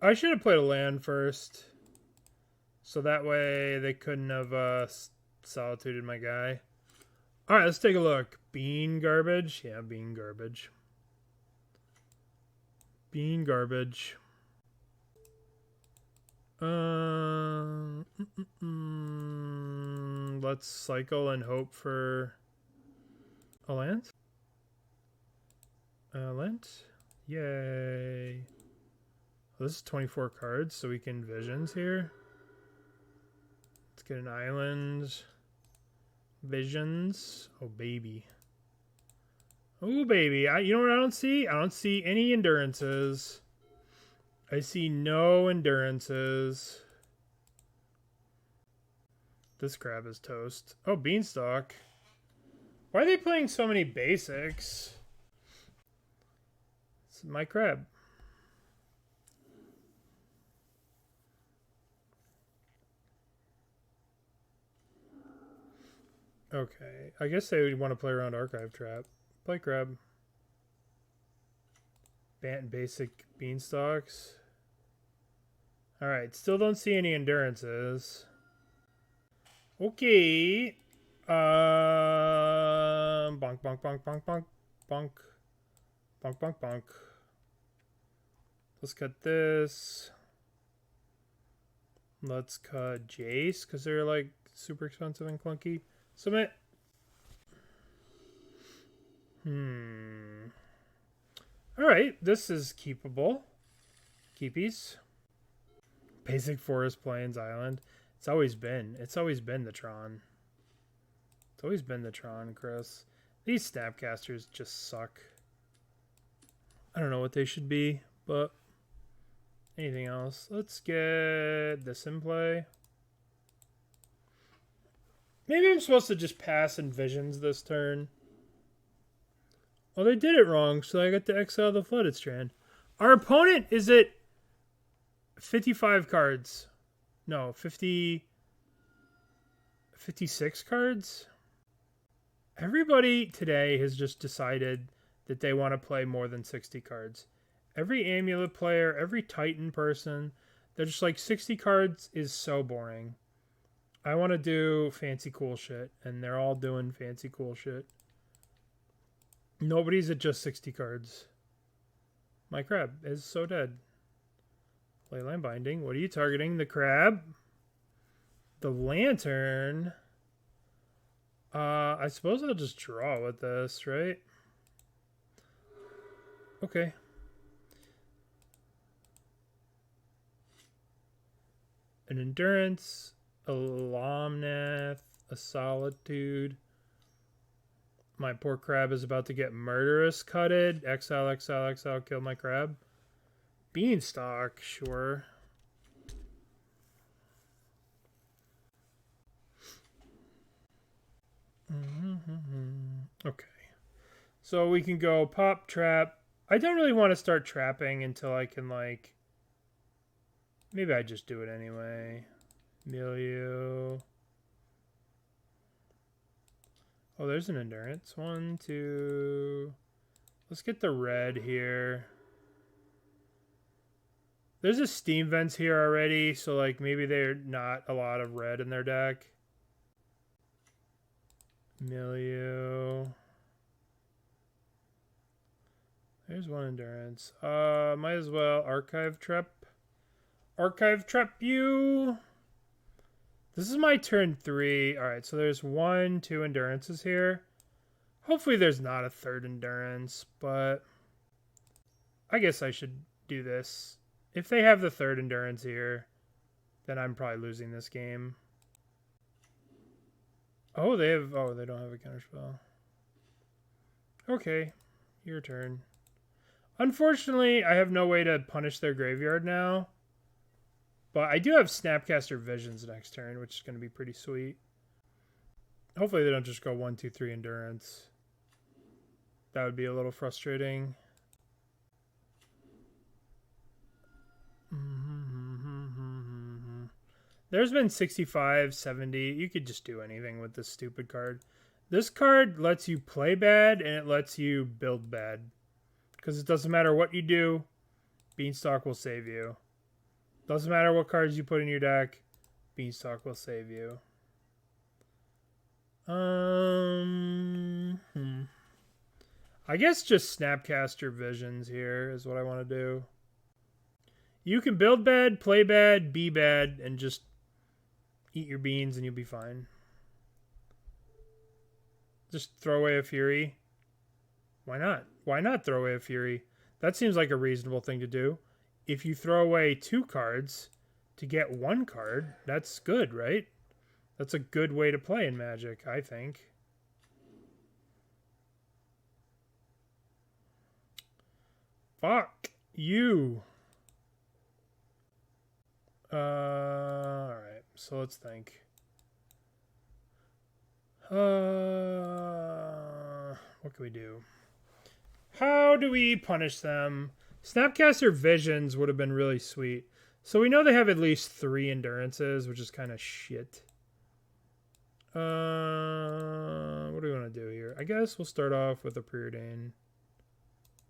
I should have played a land first. So that way they couldn't have solituded my guy. Alright, let's take a look. Bean garbage? Yeah, bean garbage. Bean garbage. Let's cycle and hope for a land. Land? Yay. Well, this is 24 cards, so we can visions here. Let's get an island. Visions. Oh, baby. Oh, baby. You know what I don't see? I don't see any endurances. I see no endurances. This crab is toast. Oh, beanstalk. Why are they playing so many basics? It's my crab. Okay, I guess they would want to play around Archive Trap. Play crab. Basic beanstalks. Alright, still don't see any endurances. Okay. Bonk, bonk, bonk, bonk, bonk, bonk. Bonk, bonk, bonk. Let's cut this. Let's cut Jace, because they're like super expensive and clunky. Submit. Alright, this is keepable. Keepies. Basic Forest Plains Island. It's always been the Tron. It's always been the Tron, Chris. These Snapcasters just suck. I don't know what they should be, but anything else? Let's get this in play. Maybe I'm supposed to just pass in Visions this turn. Oh, they did it wrong, so I got to exile the Flooded Strand. Our opponent is at 55 cards. No, 56 cards? Everybody today has just decided that they want to play more than 60 cards. Every Amulet player, every Titan person, they're just like, 60 cards is so boring. I want to do fancy cool shit, and they're all doing fancy cool shit. Nobody's at just 60 cards. My crab is so dead. Leyline Binding. What are you targeting? The crab? The lantern? I suppose I'll just draw with this, right? Okay. An endurance, a Lomnath, a solitude. My poor crab is about to get murderous cutted. Exile, exile, exile, kill my crab. Beanstalk, sure. Okay. So we can go pop, trap. I don't really want to start trapping until I can, like... Maybe I just do it anyway. Milieu. Oh, there's an endurance. 1, 2... Let's get the red here. There's a steam vents here already, so like maybe they're not a lot of red in their deck. Milieu. There's one endurance. Might as well archive trap. Archive trap you. This is my turn 3. Alright, so there's 1, 2 endurances here. Hopefully there's not a third endurance, but I guess I should do this. If they have the third endurance here, then I'm probably losing this game. Oh, they have... Oh, they don't have a counterspell. Okay, your turn. Unfortunately, I have no way to punish their graveyard now. But I do have Snapcaster Visions next turn, which is going to be pretty sweet. Hopefully they don't just go 1, 2, 3 endurance. That would be a little frustrating. There's been 65, 70. You could just do anything with this stupid card. This card lets you play bad and it lets you build bad. Because it doesn't matter what you do, Beanstalk will save you. Doesn't matter what cards you put in your deck, Beanstalk will save you. I guess just Snapcaster Visions here is what I want to do. You can build bad, play bad, be bad, and just eat your beans and you'll be fine. Just throw away a Fury. Why not? Why not throw away a Fury? That seems like a reasonable thing to do. If you throw away 2 cards to get 1 card, that's good, right? That's a good way to play in Magic, I think. Fuck you. Alright, so let's think. What can we do? How do we punish them? Snapcaster Visions would have been really sweet. So we know they have at least 3 endurances, which is kind of shit. What do we want to do here? I guess we'll start off with a Preordain.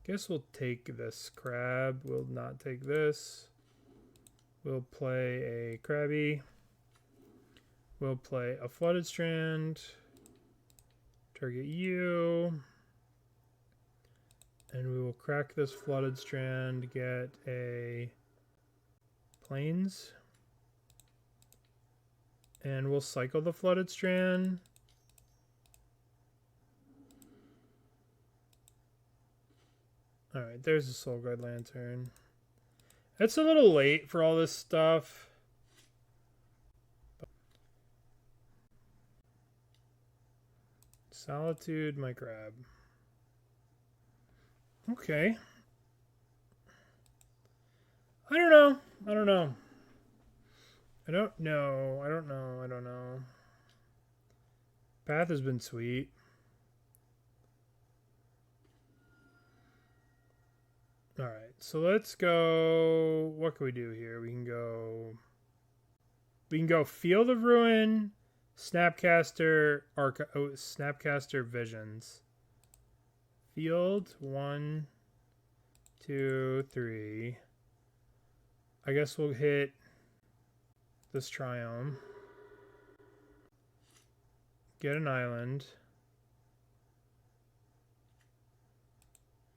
Guess we'll take this crab. We'll not take this. We'll play a Krabby. We'll play a Flooded Strand. Target you. And we will crack this Flooded Strand, get a Plains. And we'll cycle the Flooded Strand. Alright, there's a Soul Guide Lantern. It's a little late for all this stuff. Solitude, my crab. Okay. I don't know. I don't know. I don't know. I don't know. I don't know. Path has been sweet. Alright, so let's go... What can we do here? We can go Field of Ruin, Snapcaster, Snapcaster Visions. Field, 1, 2, 3. I guess we'll hit this Triome. Get an island.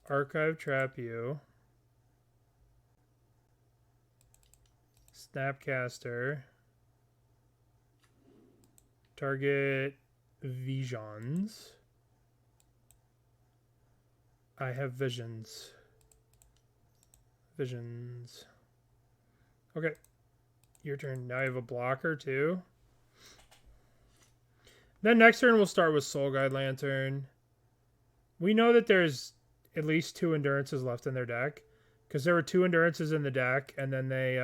Archive Trap you. Snapcaster. Target Visions. I have Visions. Visions. Okay. Your turn. Now I have a blocker too. Then next turn we'll start with Soul Guide Lantern. We know that there's at least 2 endurances left in their deck. Because there were 2 endurances in the deck and then they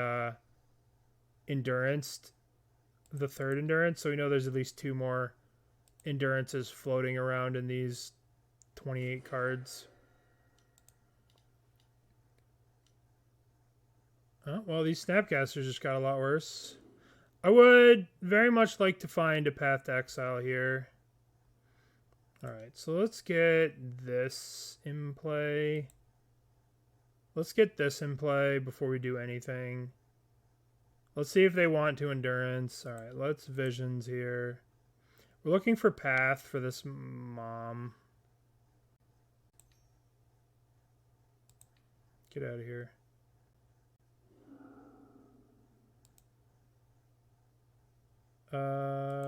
enduranced the 3rd endurance. So we know there's at least 2 more endurances floating around in these 28 cards. Oh, well, these Snapcasters just got a lot worse. I would very much like to find a Path to Exile here. Alright, so let's get this in play. Let's get this in play before we do anything. Let's see if they want to Endurance. Alright, let's Visions here. We're looking for Path for this mom. Get out of here.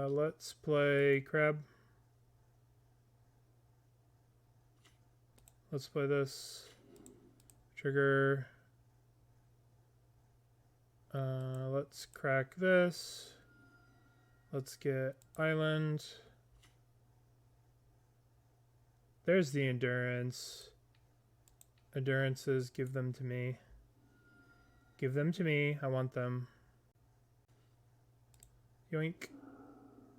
Let's play Crab. Let's play this. Trigger. Let's crack this. Let's get Island. There's the Endurance. Endurances, give them to me. Give them to me. I want them. Yoink.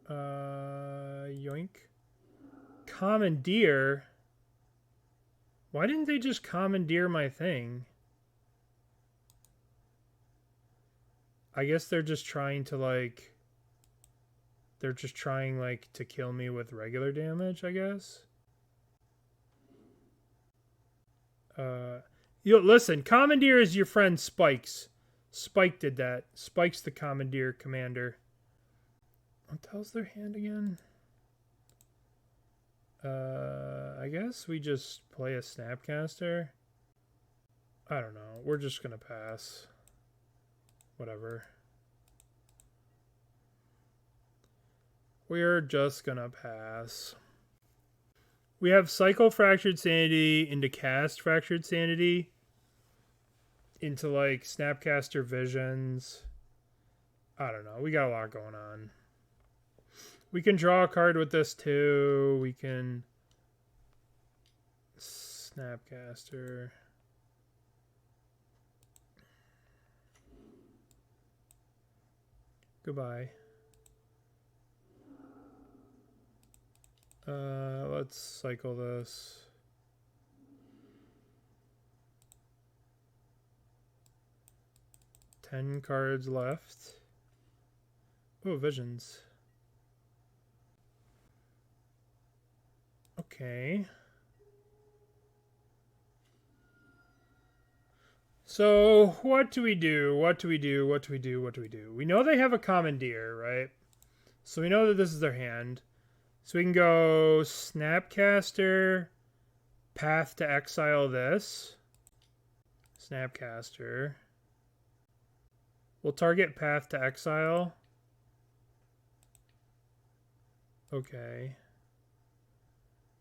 Yoink. Commandeer? Why didn't they just commandeer my thing? I guess they're just trying to like... They're just trying like to kill me with regular damage, I guess. Listen, Commandeer is your friend Spikes. Spike did that. Spike's the Commandeer commander. What the hell's their hand again? I guess we just play a Snapcaster. I don't know. We're just gonna pass. Whatever. We're just gonna pass. We have Cycle Fractured Sanity into Cast Fractured Sanity. Into like Snapcaster Visions. I don't know. We got a lot going on. We can draw a card with this too. We can Snapcaster. Goodbye. Let's cycle this. $10 cards left. Oh, Visions. Okay. So, what do we do? What do we do? What do we do? What do we do? We know they have a Commandeer, right? So we know that this is their hand. So we can go Snapcaster, Path to Exile this. Snapcaster. We'll target Path to Exile. Okay.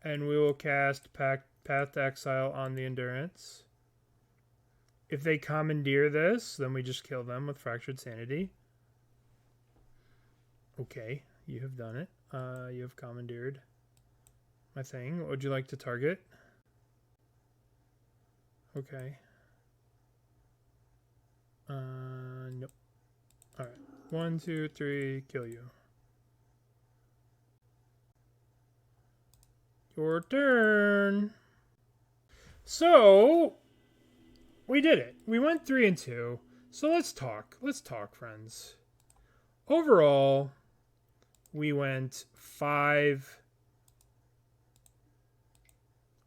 And we will cast Path to Exile on the Endurance. If they Commandeer this, then we just kill them with Fractured Sanity. Okay, you have done it. You have commandeered my thing. What would you like to target? Okay. Nope. Alright. 1, 2, 3, kill you. Your turn. So, we did it. We went 3 and 2. So let's talk. Let's talk, friends. Overall, we went 5.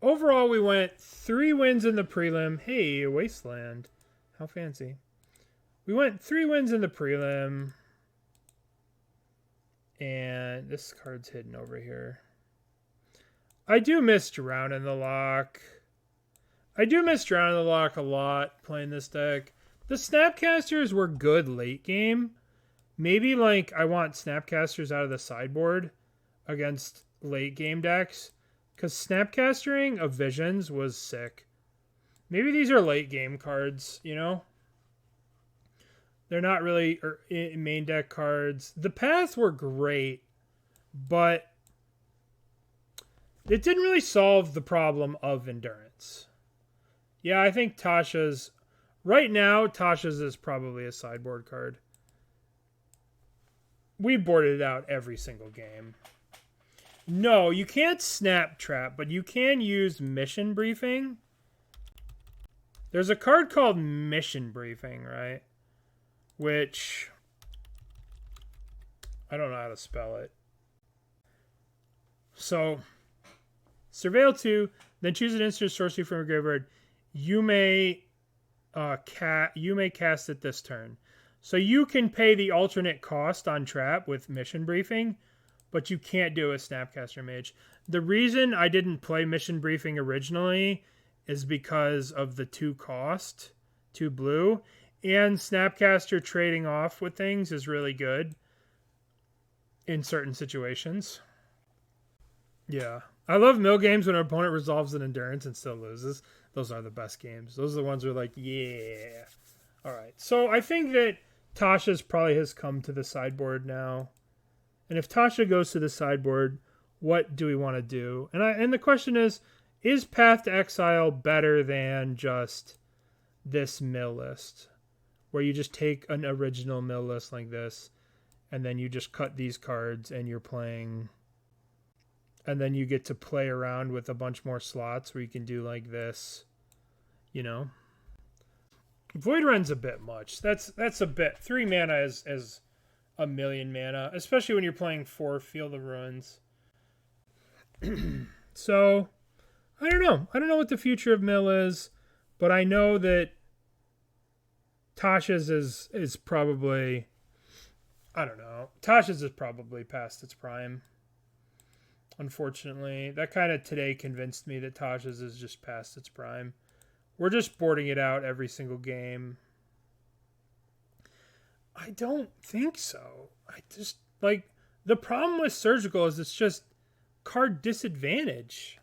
Overall, we went 3 wins in the prelim. Hey, Wasteland. How fancy. We went 3 wins in the prelim. And this card's hidden over here. I do miss Drown in the Lock. I do miss Drown in the Lock a lot playing this deck. The Snapcasters were good late game. Maybe like I want Snapcasters out of the sideboard against late game decks. Because Snapcastering of Visions was sick. Maybe these are late game cards, you know? They're not really main deck cards. The Paths were great, but it didn't really solve the problem of Endurance. Yeah, I think Tasha's... Right now, Tasha's is probably a sideboard card. We boarded it out every single game. No, you can't Snap Trap, but you can use Mission Briefing. There's a card called Mission Briefing, right? Which... I don't know how to spell it. So, Surveil 2, then choose an instant sorcery from your graveyard. You may cast it this turn. So you can pay the alternate cost on trap with Mission Briefing, but you can't do it with Snapcaster Mage. The reason I didn't play Mission Briefing originally is because of the 2 cost, 2 blue, and Snapcaster trading off with things is really good in certain situations. Yeah. I love mill games when an opponent resolves an Endurance and still loses. Those are the best games. Those are the ones where like, yeah. All right. So I think that Tasha's probably has come to the sideboard now. And if Tasha goes to the sideboard, what do we want to do? And the question is Path to Exile better than just this mill list? Where you just take an original mill list like this, and then you just cut these cards and you're playing... And then you get to play around with a bunch more slots where you can do like this, you know. Void Run's a bit much. That's a bit. 3 mana is a million mana, especially when you're playing 4 Field of Ruins. So, I don't know. I don't know what the future of Mill is, but I know that Tasha's is probably, I don't know. Tasha's is probably past its prime. Unfortunately, that kind of today convinced me that Tasha's is just past its prime. We're just boarding it out every single game. I don't think so. I just, like, the problem with Surgical is it's just card disadvantage.